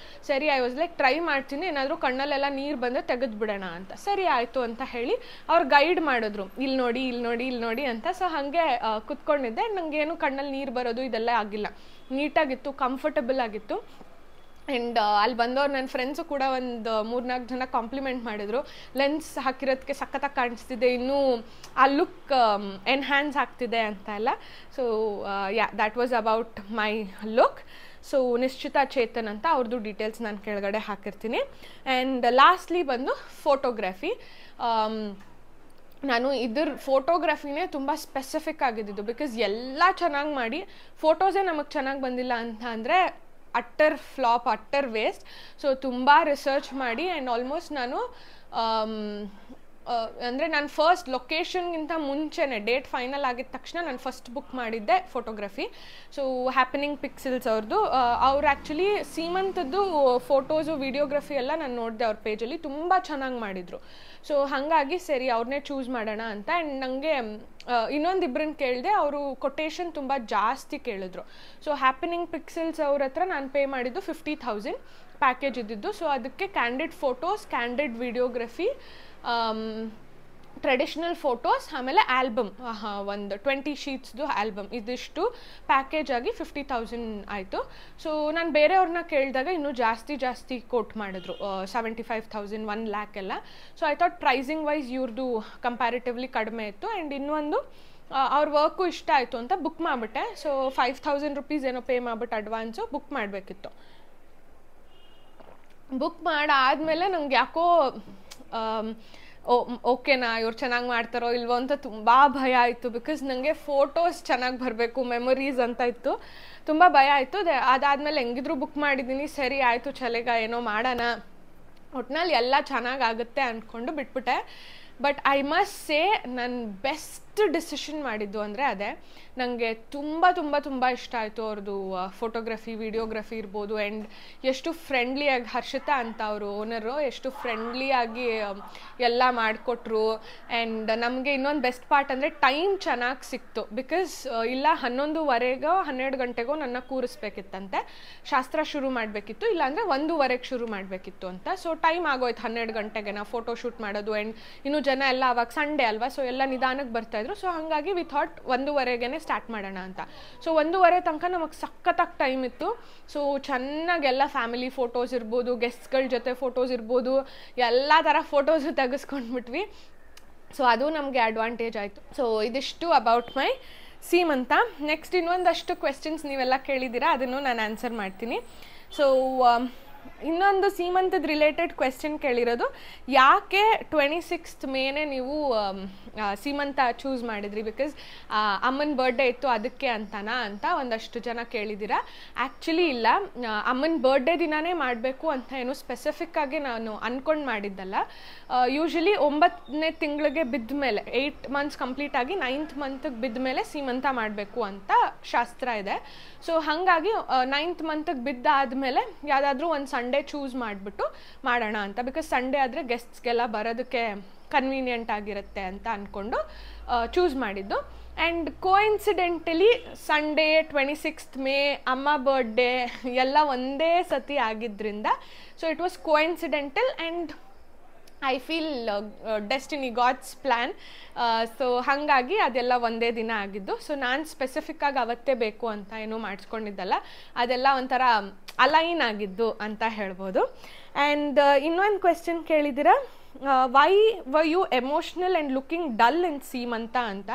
ಸರಿ, ಐ ವಾಸ್ ಲೈಕ್ ಟ್ರೈ ಮಾಡ್ತೀನಿ, ಏನಾದರೂ ಕಣ್ಣಲ್ಲೆಲ್ಲ ನೀರು ಬಂದರೆ ತೆಗೆದುಬಿಡೋಣ ಅಂತ. ಸರಿ ಆಯಿತು ಅಂತ ಹೇಳಿ ಅವ್ರು ಗೈಡ್ ಮಾಡಿದ್ರು, ಇಲ್ಲಿ ನೋಡಿ ಇಲ್ಲಿ ನೋಡಿ ಇಲ್ಲಿ ನೋಡಿ ಅಂತ. ಸೊ ಹಾಗೆ ಕುತ್ಕೊಂಡಿದ್ದೆ. ನನಗೇನು ಕಣ್ಣಲ್ಲಿ ನೀರು ಬರೋದು ಇದೆಲ್ಲ ಆಗಿಲ್ಲ. ನೀಟಾಗಿತ್ತು, ಕಂಫರ್ಟಬಲ್ ಆಗಿತ್ತು. ಆ್ಯಂಡ್ ಅಲ್ಲಿ ಬಂದವ್ರು ನನ್ನ ಫ್ರೆಂಡ್ಸು ಕೂಡ ಒಂದು 3-4 ಜನ ಕಾಂಪ್ಲಿಮೆಂಟ್ ಮಾಡಿದರು. ಲೆನ್ಸ್ ಹಾಕಿರೋದಕ್ಕೆ ಸಖತ್ತಾಗಿ ಕಾಣಿಸ್ತಿದೆ, ಇನ್ನೂ ಆ ಲುಕ್ ಎನ್ಹ್ಯಾನ್ಸ್ ಆಗ್ತಿದೆ ಅಂತ ಎಲ್ಲ. So that was about my look. So Nishchita Chetan ಅಂತ ಅವ್ರದ್ದು ಡೀಟೇಲ್ಸ್ ನಾನು ಕೆಳಗಡೆ ಹಾಕಿರ್ತೀನಿ. ಆ್ಯಂಡ್ ಲಾಸ್ಟ್ಲಿ ಬಂದು ಫೋಟೋಗ್ರಫಿ. ನಾನು ಇದ್ರ ಫೋಟೋಗ್ರಫಿನೇ ತುಂಬ ಸ್ಪೆಸಿಫಿಕ್ ಆಗಿದ್ದು, ಬಿಕಾಸ್ ಎಲ್ಲ ಚೆನ್ನಾಗಿ ಮಾಡಿ ಫೋಟೋಸೇ ನಮಗೆ ಚೆನ್ನಾಗಿ ಬಂದಿಲ್ಲ ಅಂತ ಅಂದರೆ utter flop, utter waste. So ತುಂಬ ರಿಸರ್ಚ್ ಮಾಡಿ, ಆ್ಯಂಡ್ ಆಲ್ಮೋಸ್ಟ್ ನಾನು ಅಂದರೆ ನಾನು ಫಸ್ಟ್ ಲೊಕೇಶನ್ಗಿಂತ ಮುಂಚೆನೇ ಡೇಟ್ ಫೈನಲ್ ಆಗಿದ ತಕ್ಷಣ ನಾನು ಫಸ್ಟ್ ಬುಕ್ ಮಾಡಿದ್ದೆ ಫೋಟೋಗ್ರಫಿ. ಸೊ ಹ್ಯಾಪನಿಂಗ್ ಪಿಕ್ಸೆಲ್ಸ್ ಅವ್ರದ್ದು. ಅವ್ರು ಆ್ಯಕ್ಚುಲಿ ಸೀಮಂತದ್ದು ಫೋಟೋಸು ವಿಡಿಯೋಗ್ರಫಿ ಎಲ್ಲ ನಾನು ನೋಡಿದೆ ಅವ್ರ ಪೇಜಲ್ಲಿ, ತುಂಬ ಚೆನ್ನಾಗಿ ಮಾಡಿದರು. ಸೊ ಹಾಗಾಗಿ ಸರಿ ಅವ್ರನ್ನೇ ಚೂಸ್ ಮಾಡೋಣ ಅಂತ. ಆ್ಯಂಡ್ ನನಗೆ ಇನ್ನೊಂದಿಬ್ಬರನ್ನ ಕೇಳಿದೆ, ಅವರು ಕೊಟೇಶನ್ ತುಂಬ ಜಾಸ್ತಿ ಕೇಳಿದ್ರು. ಸೊ ಹ್ಯಾಪನಿಂಗ್ ಪಿಕ್ಸೆಲ್ಸ್ ಅವ್ರ ಹತ್ರ ನಾನು ಪೇ ಮಾಡಿದ್ದು 50,000 ಪ್ಯಾಕೇಜ್ ಇದ್ದಿದ್ದು. ಸೊ ಅದಕ್ಕೆ candid photos, candid videography, traditional photos, ಆಮೇಲೆ ಆಲ್ಬಮ್, ಒಂದು 20 ಶೀಟ್ಸ್ದು ಆಲ್ಬಮ್, ಇದಿಷ್ಟು ಪ್ಯಾಕೇಜ್ ಆಗಿ 50,000 ಆಯಿತು. ಸೊ ನಾನು ಬೇರೆಯವ್ರನ್ನ ಕೇಳಿದಾಗ ಇನ್ನೂ ಜಾಸ್ತಿ ಕೋಟ್ ಮಾಡಿದ್ರು, 75,000, 1 lakh ಎಲ್ಲ. So I thought pricing wise ಇವ್ರದ್ದು ಕಂಪ್ಯಾರಿಟಿವ್ಲಿ ಕಡಿಮೆ ಇತ್ತು. ಆ್ಯಂಡ್ ಇನ್ನೊಂದು ಅವ್ರ ವರ್ಕು ಇಷ್ಟ ಆಯಿತು ಅಂತ ಬುಕ್ ಮಾಡಿಬಿಟ್ಟೆ. ಸೊ 5,000 rupees ಏನೋ ಪೇ ಮಾಡಿಬಿಟ್ಟು ಅಡ್ವಾನ್ಸು ಬುಕ್ ಮಾಡಬೇಕಿತ್ತು. ಬುಕ್ ಮಾಡಾದಮೇಲೆ ನಂಗೆ ಯಾಕೋ ಓಕೆನಾ ಇವ್ರು ಚೆನ್ನಾಗಿ ಮಾಡ್ತಾರೋ ಇಲ್ವೋ ಅಂತ ತುಂಬ ಭಯ ಆಯಿತು. ಬಿಕಾಸ್ ನನಗೆ ಫೋಟೋಸ್ ಚೆನ್ನಾಗಿ ಬರಬೇಕು, ಮೆಮೊರೀಸ್ ಅಂತ ಇತ್ತು. ತುಂಬ ಭಯ ಆಯಿತು. ಅದಾದಮೇಲೆ ಹೆಂಗಿದ್ರು ಬುಕ್ ಮಾಡಿದ್ದೀನಿ, ಸರಿ ಆಯಿತು ಚಲೆಗ ಏನೋ ಮಾಡೋಣ, ಒಟ್ಟಿನಲ್ಲಿ ಎಲ್ಲ ಚೆನ್ನಾಗಾಗುತ್ತೆ ಅಂದ್ಕೊಂಡು ಬಿಟ್ಬಿಟ್ಟೆ. ಬಟ್ ಐ ಮಸ್ಟ್ ಸೇ ನನ್ನ ಬೆಸ್ಟ್ ಡಿಸಿಷನ್ ಮಾಡಿದ್ದು ಅಂದರೆ ಅದೇ. ನನಗೆ ತುಂಬ ತುಂಬ ತುಂಬ ಇಷ್ಟ ಆಯಿತು ಅವ್ರದ್ದು ಫೋಟೋಗ್ರಫಿ, ವಿಡಿಯೋಗ್ರಫಿ ಇರ್ಬೋದು. ಆ್ಯಂಡ್ ಎಷ್ಟು ಫ್ರೆಂಡ್ಲಿಯಾಗಿ, ಹರ್ಷಿತಾ ಅಂತ ಅವರು ಓನರು, ಎಷ್ಟು ಫ್ರೆಂಡ್ಲಿಯಾಗಿ ಎಲ್ಲ ಮಾಡಿಕೊಟ್ರು. ಆ್ಯಂಡ್ ನಮಗೆ ಇನ್ನೊಂದು ಬೆಸ್ಟ್ ಪಾರ್ಟ್ ಅಂದರೆ ಟೈಮ್ ಚೆನ್ನಾಗಿ ಸಿಕ್ತು. ಬಿಕಾಸ್ ಇಲ್ಲ 11:15 12 ಗಂಟೆಗೋ ನನ್ನ ಕೂರಿಸ್ಬೇಕಿತ್ತಂತೆ, ಶಾಸ್ತ್ರ ಶುರು ಮಾಡಬೇಕಿತ್ತು, ಇಲ್ಲಾಂದರೆ 1:15 ಶುರು ಮಾಡಬೇಕಿತ್ತು ಅಂತ. ಸೊ ಟೈಮ್ ಆಗೋಯ್ತು 12 ಗಂಟೆಗೆ ನಾವು ಫೋಟೋ ಶೂಟ್ ಮಾಡೋದು. ಆ್ಯಂಡ್ ಇನ್ನೂ ಜನ ಎಲ್ಲ ಅವಾಗ ಸಂಡೇ ಅಲ್ವಾ, ಸೊ ಎಲ್ಲ ನಿಧಾನಕ್ಕೆ ಬರ್ತಾಯಿದ್ರು. ಇದ್ರು. ಸೊ ಹಾಗಾಗಿ ವಿ ಥಾಟ್ 1:15ಗೆ ಸ್ಟಾರ್ಟ್ ಮಾಡೋಣ ಅಂತ. ಸೊ 1:15 ತನಕ ನಮಗೆ ಸಖತ್ತಾಗಿ ಟೈಮ್ ಇತ್ತು. ಸೊ ಚೆನ್ನಾಗೆಲ್ಲ ಫ್ಯಾಮಿಲಿ ಫೋಟೋಸ್ ಇರ್ಬೋದು, ಗೆಸ್ಟ್ಗಳ ಜೊತೆ ಫೋಟೋಸ್ ಇರ್ಬೋದು, ಎಲ್ಲ ಥರ ಫೋಟೋಸು ತೆಗೆಸ್ಕೊಂಡ್ಬಿಟ್ವಿ. ಸೊ ಅದು ನಮಗೆ ಅಡ್ವಾಂಟೇಜ್ ಆಯಿತು. ಸೊ ಇದಿಷ್ಟು ಅಬೌಟ್ ಮೈ ಸೀಮಂತ. ನೆಕ್ಸ್ಟ್ ಇನ್ನೊಂದಷ್ಟು ಕ್ವೆಶನ್ಸ್ ನೀವೆಲ್ಲ ಕೇಳಿದ್ದೀರಾ, ಅದನ್ನು ನಾನು ಆನ್ಸರ್ ಮಾಡ್ತೀನಿ. ಸೊ ಇನ್ನೊಂದು ಸೀಮಂತದ ರಿಲೇಟೆಡ್ ಕ್ವೆಶ್ಚನ್ ಕೇಳಿರೋದು, ಯಾಕೆ 26th ಮೇನೇ ನೀವು ಸೀಮಂತ ಚೂಸ್ ಮಾಡಿದ್ರಿ, ಬಿಕಾಸ್ ಅಮ್ಮನ ಬರ್ಡೇ ಇತ್ತು ಅದಕ್ಕೆ ಅಂತನಾ ಅಂತ ಒಂದಷ್ಟು ಜನ ಕೇಳಿದ್ದೀರಾ. ಆ್ಯಕ್ಚುಲಿ ಇಲ್ಲ, ಅಮ್ಮನ ಬರ್ಡೇ ದಿನಾನೇ ಮಾಡಬೇಕು ಅಂತ ಏನು ಸ್ಪೆಸಿಫಿಕ್ಕಾಗಿ ನಾನು ಅಂದ್ಕೊಂಡು ಮಾಡಿದ್ದಲ್ಲ. ಯೂಶ್ವಲಿ 9ನೇ ತಿಂಗಳಿಗೆ ಬಿದ್ದ ಮೇಲೆ 8 months ಕಂಪ್ಲೀಟ್ ಆಗಿ 9th monthಗೆ ಬಿದ್ದ ಮೇಲೆ ಸೀಮಂತ ಮಾಡಬೇಕು ಅಂತ ಶಾಸ್ತ್ರ ಇದೆ. ಸೊ ಹಾಗಾಗಿ 9th monthಗೆ ಬಿದ್ದಾದಮೇಲೆ ಯಾವುದಾದ್ರೂ ಒಂದು ಸಂಡೇ ಚೂಸ್ ಮಾಡಿಬಿಟ್ಟು ಮಾಡೋಣ ಅಂತ, ಬಿಕಾಸ್ ಸಂಡೇ ಆದರೆ ಗೆಸ್ಟ್ಸ್ಗೆಲ್ಲ ಬರೋದಕ್ಕೆ ಕನ್ವೀನಿಯೆಂಟ್ ಆಗಿರುತ್ತೆ ಅಂತ ಅಂದ್ಕೊಂಡು ಚೂಸ್ ಮಾಡಿದ್ದು. And coincidentally Sunday 26th May ಅಮ್ಮ ಬರ್ಡೇ ಎಲ್ಲ ಒಂದೇ ಸತಿ ಆಗಿದ್ದರಿಂದ so it was coincidental and I feel destiny, God's plan. So ಹಾಗಾಗಿ ಅದೆಲ್ಲ ಒಂದೇ ದಿನ ಆಗಿದ್ದು. ಸೊ ನಾನು ಸ್ಪೆಸಿಫಿಕ್ಕಾಗಿ ಅವತ್ತೇ ಬೇಕು ಅಂತ ಏನೂ ಮಾಡಿಸ್ಕೊಂಡಿದ್ದಲ್ಲ, ಅದೆಲ್ಲ ಒಂಥರ ಅಲೈನ್ ಆಗಿದ್ದು ಅಂತ ಹೇಳ್ಬೋದು. ಆ್ಯಂಡ್ ಇನ್ನೊಂದು ಕ್ವೆಶ್ಚನ್ ಕೇಳಿದ್ದೀರಾ, why were you emotional and looking dull in Seemantha ಅಂತ.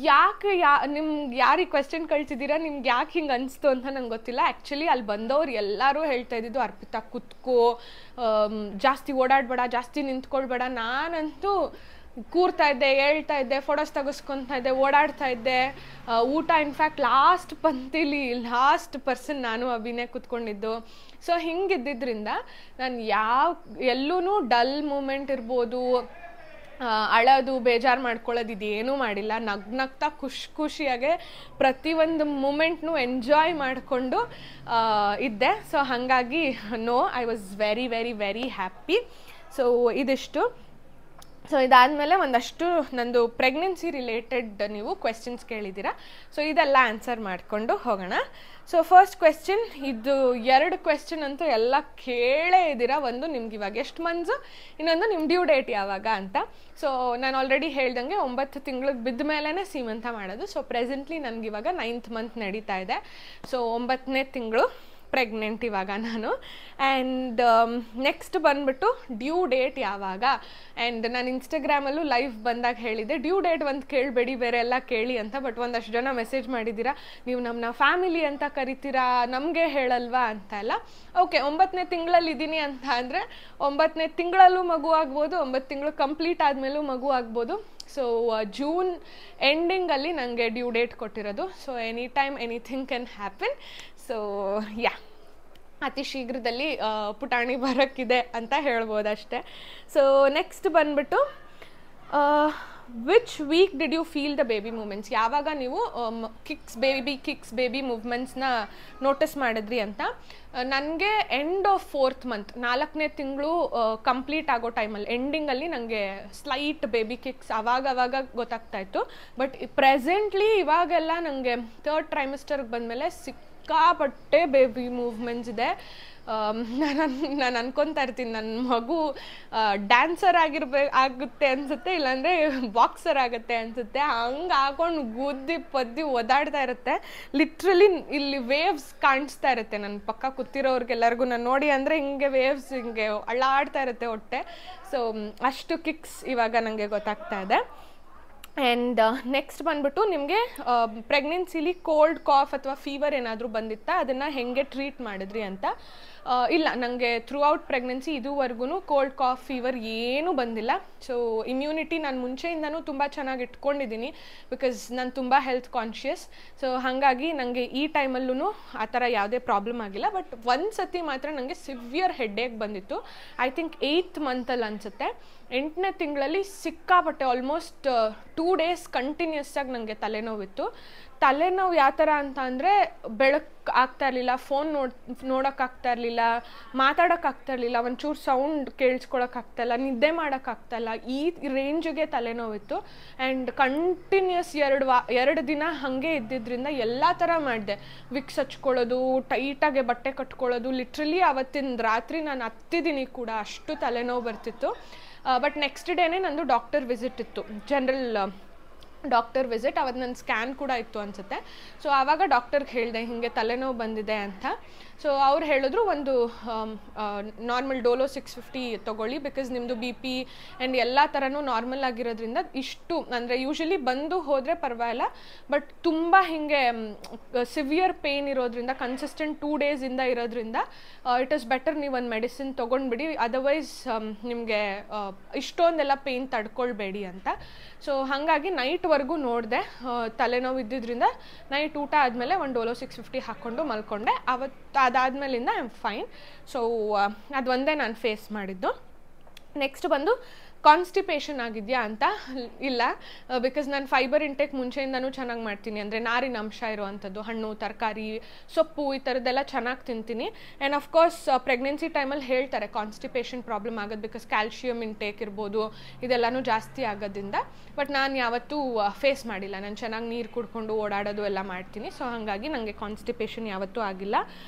ಯಾಕೆ ನಿಮ್ಗೆ ಯಾರಿಗೆ ಕ್ವೆಶ್ಚನ್ ಕಳ್ಸಿದ್ದೀರಾ, ನಿಮ್ಗೆ ಯಾಕೆ ಹಿಂಗೆ ಅನಿಸ್ತು ಅಂತ ನಂಗೆ ಗೊತ್ತಿಲ್ಲ. ಆ್ಯಕ್ಚುಲಿ ಅಲ್ಲಿ ಬಂದವ್ರು ಎಲ್ಲರೂ ಹೇಳ್ತಾ ಇದ್ದಿದ್ದು, ಅರ್ಪಿತಾ ಕುತ್ಕೋ, ಜಾಸ್ತಿ ಓಡಾಡಬೇಡ, ಜಾಸ್ತಿ ನಿಂತ್ಕೊಳ್ಬೇಡ. ನಾನಂತೂ ಕೂರ್ತಾ ಇದ್ದೆ, ಹೇಳ್ತಾ ಇದ್ದೆ, ಫೋಟೋಸ್ ತೆಗೆಸ್ಕೊತಾ ಇದ್ದೆ, ಓಡಾಡ್ತಾ ಇದ್ದೆ. ಊಟ ಇನ್ಫ್ಯಾಕ್ಟ್ ಲಾಸ್ಟ್ ಪಂಕ್ತಿಲಿ ಲಾಸ್ಟ್ ಪರ್ಸನ್ ನಾನು ಅಭಿನಯ ಕೂತ್ಕೊಂಡಿದ್ದು. ಸೊ ಹಿಂಗಿದ್ದಿದ್ದರಿಂದ ನಾನು ಎಲ್ಲೂ ಡಲ್ ಮೂಮೆಂಟ್ ಇರ್ಬೋದು, ಅಳೋದು, ಬೇಜಾರು ಮಾಡ್ಕೊಳ್ಳೋದು ಇದೇನೂ ಮಾಡಿಲ್ಲ. ನಗ್ನಗ್ತಾ ಖುಷಿಯಾಗೆ ಪ್ರತಿಯೊಂದು ಮೂಮೆಂಟ್ನೂ ಎಂಜಾಯ್ ಮಾಡಿಕೊಂಡು ಇದ್ದೆ. ಸೊ ಹಾಗಾಗಿ no, I was very very very happy. So ಇದಿಷ್ಟು. ಸೊ ಇದಾದಮೇಲೆ ಒಂದಷ್ಟು ನಂದು ಪ್ರೆಗ್ನೆನ್ಸಿ ರಿಲೇಟೆಡ್ ನೀವು ಕ್ವೆಶ್ಚನ್ಸ್ ಕೇಳಿದ್ದೀರಾ. ಸೊ ಇದೆಲ್ಲ ಆನ್ಸರ್ ಮಾಡಿಕೊಂಡು ಹೋಗೋಣ. ಸೊ ಫಸ್ಟ್ ಕ್ವೆಶ್ಚನ್, ಇದು 2 ಕ್ವೆಶ್ಚನ್ ಅಂತೂ ಎಲ್ಲ ಕೇಳೇ ಇದ್ದೀರಾ. ಒಂದು ನಿಮ್ಗೆ ಇವಾಗ ಎಷ್ಟು ಮಂತ್ಸು, ಇನ್ನೊಂದು ನಿಮ್ಮ ಡ್ಯೂ ಡೇಟ್ ಯಾವಾಗ ಅಂತ. ಸೊ ನಾನು ಆಲ್ರೆಡಿ ಹೇಳ್ದಂಗೆ 9 ತಿಂಗಳಿಗೆ ಬಿದ್ದ ಮೇಲೇ ಸೀಮಂತ ಮಾಡೋದು. ಸೊ ಪ್ರೆಸೆಂಟ್ಲಿ ನನಗಿವಾಗ 9th month ನಡೀತಾ ಇದೆ. ಸೊ 9ನೇ ತಿಂಗಳು ಪ್ರೆಗ್ನೆಂಟ್ ಇವಾಗ ನಾನು. ಆ್ಯಂಡ್ ನೆಕ್ಸ್ಟ್ ಬಂದುಬಿಟ್ಟು ಡ್ಯೂ ಡೇಟ್ ಯಾವಾಗ. ಆ್ಯಂಡ್ ನಾನು ಇನ್ಸ್ಟಾಗ್ರಾಮಲ್ಲೂ ಲೈವ್ ಬಂದಾಗ ಹೇಳಿದ್ದೆ, ಡ್ಯೂ ಡೇಟ್ ಒಂದು ಕೇಳಬೇಡಿ, ಬೇರೆ ಎಲ್ಲ ಕೇಳಿ ಅಂತ. ಬಟ್ ಒಂದಷ್ಟು ಜನ ಮೆಸೇಜ್ ಮಾಡಿದ್ದೀರಾ, ನೀವು ನಮ್ಮನ್ನ ಫ್ಯಾಮಿಲಿ ಅಂತ ಕರಿತೀರಾ, ನಮಗೆ ಹೇಳಲ್ವಾ ಅಂತ ಎಲ್ಲ. ಓಕೆ, 9ನೇ ತಿಂಗಳಲ್ಲಿ ಇದ್ದೀನಿ ಅಂತ ಅಂದರೆ 9ನೇ ತಿಂಗಳಲ್ಲೂ ಮಗು ಆಗ್ಬೋದು, 9 ತಿಂಗಳು ಕಂಪ್ಲೀಟ್ ಆದಮೇಲೂ ಮಗು ಆಗ್ಬೋದು. ಸೊ ಜೂನ್ ಎಂಡಿಂಗಲ್ಲಿ ನನಗೆ ಡ್ಯೂ ಡೇಟ್ ಕೊಟ್ಟಿರೋದು. So any time anything can happen. So yeah, ಅತಿ ಶೀಘ್ರದಲ್ಲಿ ಪುಟಾಣಿ ಬರೋಕ್ಕಿದೆ ಅಂತ ಹೇಳ್ಬೋದು ಅಷ್ಟೇ. ಸೊ ನೆಕ್ಸ್ಟ್ ಬಂದ್ಬಿಟ್ಟು, which week did you feel the baby movements. ಯಾವಾಗ ನೀವು ಬೇಬಿ ಮೂವ್ಮೆಂಟ್ಸ್ನ ನೋಟಿಸ್ ಮಾಡಿದ್ರಿ ಅಂತ. ನನಗೆ ಎಂಡ್ ಆಫ್ 4th month 4ನೇ ತಿಂಗಳು ಕಂಪ್ಲೀಟ್ ಆಗೋ ಟೈಮಲ್ಲಿ ಎಂಡಿಂಗಲ್ಲಿ ನನಗೆ ಸ್ಲೈಟ್ ಬೇಬಿ ಕಿಕ್ಸ್ ಅವಾಗ ಗೊತ್ತಾಗ್ತಾ ಇತ್ತು. ಬಟ್ ಪ್ರೆಸೆಂಟ್ಲಿ ಇವಾಗೆಲ್ಲ ನನಗೆ 3rd trimester ಬಂದಮೇಲೆ ಸಿಕ್ಕಾಪಟ್ಟೆ ಬೇಬಿ ಮೂವ್ಮೆಂಟ್ಸ್ ಇದೆ. ನಾನು ಅನ್ಕೊತಾ ಇರ್ತೀನಿ, ನನ್ನ ಮಗು ಡ್ಯಾನ್ಸರ್ ಆಗುತ್ತೆ ಅನಿಸುತ್ತೆ, ಇಲ್ಲಾಂದರೆ ಬಾಕ್ಸರ್ ಆಗುತ್ತೆ ಅನಿಸುತ್ತೆ. ಹಂಗೆ ಹಾಕೊಂಡು ಗುದ್ದಿ ಪದ್ದಿ ಓದಾಡ್ತಾ ಇರುತ್ತೆ. ಲಿಟ್ರಲಿ ಇಲ್ಲಿ ವೇವ್ಸ್ ಕಾಣಿಸ್ತಾ ಇರುತ್ತೆ ನನ್ನ ಪಕ್ಕ ಕೂತಿರೋರ್ಗೆಲ್ಲರಿಗೂ. ನಾನು ನೋಡಿ ಅಂದರೆ ಹಿಂಗೆ ವೇವ್ಸ್ ಹಿಂಗೆ ಅಳ್ಳಾಡ್ತಾ ಇರುತ್ತೆ ಹೊಟ್ಟೆ. ಸೊ ಅಷ್ಟು ಕಿಕ್ಸ್ ಇವಾಗ ನನಗೆ ಗೊತ್ತಾಗ್ತಾ ಇದೆ. ಆ್ಯಂಡ್ ನೆಕ್ಸ್ಟ್ ಬಂದ್ಬಿಟ್ಟು, ನಿಮಗೆ ಪ್ರೆಗ್ನೆನ್ಸಿಲಿ ಕೋಲ್ಡ್ ಕಾಫ್ ಅಥವಾ ಫೀವರ್ ಏನಾದರೂ ಬಂದಿತ್ತಾ, ಅದನ್ನು ಹೇಗೆ ಟ್ರೀಟ್ ಮಾಡಿದ್ರಿ ಅಂತ. ಇಲ್ಲ, ನನಗೆ ಥ್ರೂ ಔಟ್ ಪ್ರೆಗ್ನೆನ್ಸಿ ಇದುವರೆಗೂ ಕೋಲ್ಡ್ ಕಾಫ್ ಫೀವರ್ ಏನೂ ಬಂದಿಲ್ಲ. ಸೊ ಇಮ್ಯುನಿಟಿ ನಾನು ಮುಂಚೆಯಿಂದನೂ ತುಂಬ ಚೆನ್ನಾಗಿ ಇಟ್ಕೊಂಡಿದ್ದೀನಿ, ಬಿಕಾಸ್ ನಾನು ತುಂಬ ಹೆಲ್ತ್ ಕಾನ್ಷಿಯಸ್. ಸೊ ಹಾಗಾಗಿ ನನಗೆ ಈ ಟೈಮಲ್ಲೂ ಆ ಥರ ಯಾವುದೇ ಪ್ರಾಬ್ಲಮ್ ಆಗಿಲ್ಲ. ಬಟ್ ಒಂದು ಸತಿ ಮಾತ್ರ ನನಗೆ ಸಿವಿಯರ್ ಹೆಡ್ಏಕ್ ಬಂದಿತ್ತು. ಐ ಥಿಂಕ್ 8th month ಅನಿಸುತ್ತೆ. 8ನೇ ತಿಂಗಳಲ್ಲಿ ಸಿಕ್ಕಾಪಟ್ಟೆ ಆಲ್ಮೋಸ್ಟ್ 2 days ಕಂಟಿನ್ಯೂಸ್ ಆಗಿ ನನಗೆ ತಲೆನೋವಿತ್ತು. ತಲೆನೋವು ಯಾವ ಥರ ಅಂತ ಅಂದರೆ, ಬೆಳಕು ಆಗ್ತಾ ಇರಲಿಲ್ಲ, ಫೋನ್ ನೋಡೋಕ್ಕಾಗ್ತಾ ಇರಲಿಲ್ಲ, ಮಾತಾಡೋಕ್ಕಾಗ್ತಾ ಇರಲಿಲ್ಲ, ಒಂಚೂರು ಸೌಂಡ್ ಕೇಳಿಸ್ಕೊಳಕ್ಕಾಗ್ತಾಯಿಲ್ಲ, ನಿದ್ದೆ ಮಾಡೋಕ್ಕಾಗ್ತಾಯಿಲ್ಲ, ಈ ರೇಂಜಿಗೆ ತಲೆನೋವಿತ್ತು. ಆ್ಯಂಡ್ ಕಂಟಿನ್ಯೂಸ್ 2 ದಿನ ಹಾಗೆ ಇದ್ದಿದ್ದರಿಂದ ಎಲ್ಲ ಥರ ಮಾಡಿದೆ. ವಿಕ್ಸ್ ಹಚ್ಕೊಳ್ಳೋದು, ಟೈಟಾಗೆ ಬಟ್ಟೆ ಕಟ್ಕೊಳ್ಳೋದು. ಲಿಟ್ರಲಿ ಆವತ್ತಿನ ರಾತ್ರಿ ನಾನು ಹತ್ತಿದ್ದೀನಿ ಕೂಡ, ಅಷ್ಟು ತಲೆನೋವು ಬರ್ತಿತ್ತು. ಬಟ್ ನೆಕ್ಸ್ಟ್ ಡೇನೇ ನಂದು ಡಾಕ್ಟರ್ ವಿಸಿಟ್ ಇತ್ತು, ಜನರಲ್ ಡಾಕ್ಟರ್ ವಿಸಿಟ್. ಅವತ್ತು ನನ್ನ ಸ್ಕ್ಯಾನ್ ಕೂಡ ಇತ್ತು ಅನಿಸುತ್ತೆ. ಸೊ ಆವಾಗ ಡಾಕ್ಟರ್ಗೆ ಹೇಳಿದೆ ಹಿಂಗೆ ತಲೆನೋವು ಬಂದಿದೆ ಅಂತ. ಸೊ ಅವ್ರು ಹೇಳಿದ್ರು ಒಂದು ನಾರ್ಮಲ್ ಡೋಲೋ 650 ತೊಗೊಳ್ಳಿ, ಬಿಕಾಸ್ ನಿಮ್ಮದು BP ಆ್ಯಂಡ್ ಎಲ್ಲ ಥರನೂ ನಾರ್ಮಲ್ ಆಗಿರೋದ್ರಿಂದ ಇಷ್ಟು ಅಂದರೆ ಯೂಶಲಿ ಬಂದು ಹೋದರೆ ಪರವಾಗಿಲ್ಲ, ಬಟ್ ತುಂಬ ಹಿಂಗೆ ಸಿವಿಯರ್ ಪೇಯ್ನ್ ಇರೋದ್ರಿಂದ ಕನ್ಸಿಸ್ಟೆಂಟ್ 2 ಡೇಸಿಂದ ಇರೋದ್ರಿಂದ ಇಟ್ ಈಸ್ ಬೆಟರ್ ನೀವು ಒಂದು ಮೆಡಿಸಿನ್ ತೊಗೊಂಡ್ಬಿಡಿ, ಅದರ್ವೈಸ್ ನಿಮಗೆ ಇಷ್ಟೊಂದೆಲ್ಲ ಪೇಯ್ನ್ ತಡ್ಕೊಳ್ಬೇಡಿ ಅಂತ. ಸೊ ಹಾಗಾಗಿ ನೈಟ್ವರೆಗೂ ನೋಡಿದೆ, ತಲೆನೋವು ಇದ್ದಿದ್ದರಿಂದ ನೈಟ್ ಊಟ ಆದಮೇಲೆ ಒಂದು ಡೋಲೋ 650 ಹಾಕ್ಕೊಂಡು ಮಲ್ಕೊಂಡೆ. ಅದಾದಮೇಲಿಂದ ಐ ಆಮ್ ಫೈನ್. ಸೊ ಅದು ಒಂದೇ ನಾನು ಫೇಸ್ ಮಾಡಿದ್ದು. ನೆಕ್ಸ್ಟ್ ಬಂದು ಕಾನ್ಸ್ಟಿಪೇಷನ್ ಆಗಿದೆಯಾ ಅಂತ ಇಲ್ಲ, ಬಿಕಾಸ್ ನಾನು ಫೈಬರ್ ಇಂಟೇಕ್ ಮುಂಚೆಯಿಂದನೂ ಚೆನ್ನಾಗಿ ಮಾಡ್ತೀನಿ. ಅಂದರೆ ನಾರಿನ ಅಂಶ ಇರುವಂಥದ್ದು, ಹಣ್ಣು ತರಕಾರಿ ಸೊಪ್ಪು ಈ ಥರದ್ದೆಲ್ಲ ಚೆನ್ನಾಗಿ ತಿಂತೀನಿ. ಆ್ಯಂಡ್ ಅಫ್ಕೋರ್ಸ್ ಪ್ರೆಗ್ನೆನ್ಸಿ ಟೈಮಲ್ಲಿ ಹೇಳ್ತಾರೆ ಕಾನ್ಸ್ಟಿಪೇಷನ್ ಪ್ರಾಬ್ಲಮ್ ಆಗೋದು, ಬಿಕಾಸ್ ಕ್ಯಾಲ್ಶಿಯಮ್ ಇಂಟೇಕ್ ಇರ್ಬೋದು ಇದೆಲ್ಲನೂ ಜಾಸ್ತಿ ಆಗೋದ್ರಿಂದ. ಬಟ್ ನಾನು ಯಾವತ್ತೂ ಫೇಸ್ ಮಾಡಿಲ್ಲ, ನಾನು ಚೆನ್ನಾಗಿ ನೀರು ಕುಡ್ಕೊಂಡು ಓಡಾಡೋದು ಎಲ್ಲ ಮಾಡ್ತೀನಿ. ಸೊ ಹಾಗಾಗಿ ನನಗೆ ಕಾನ್ಸ್ಟಿಪೇಷನ್ ಯಾವತ್ತೂ ಆಗಿಲ್ಲ.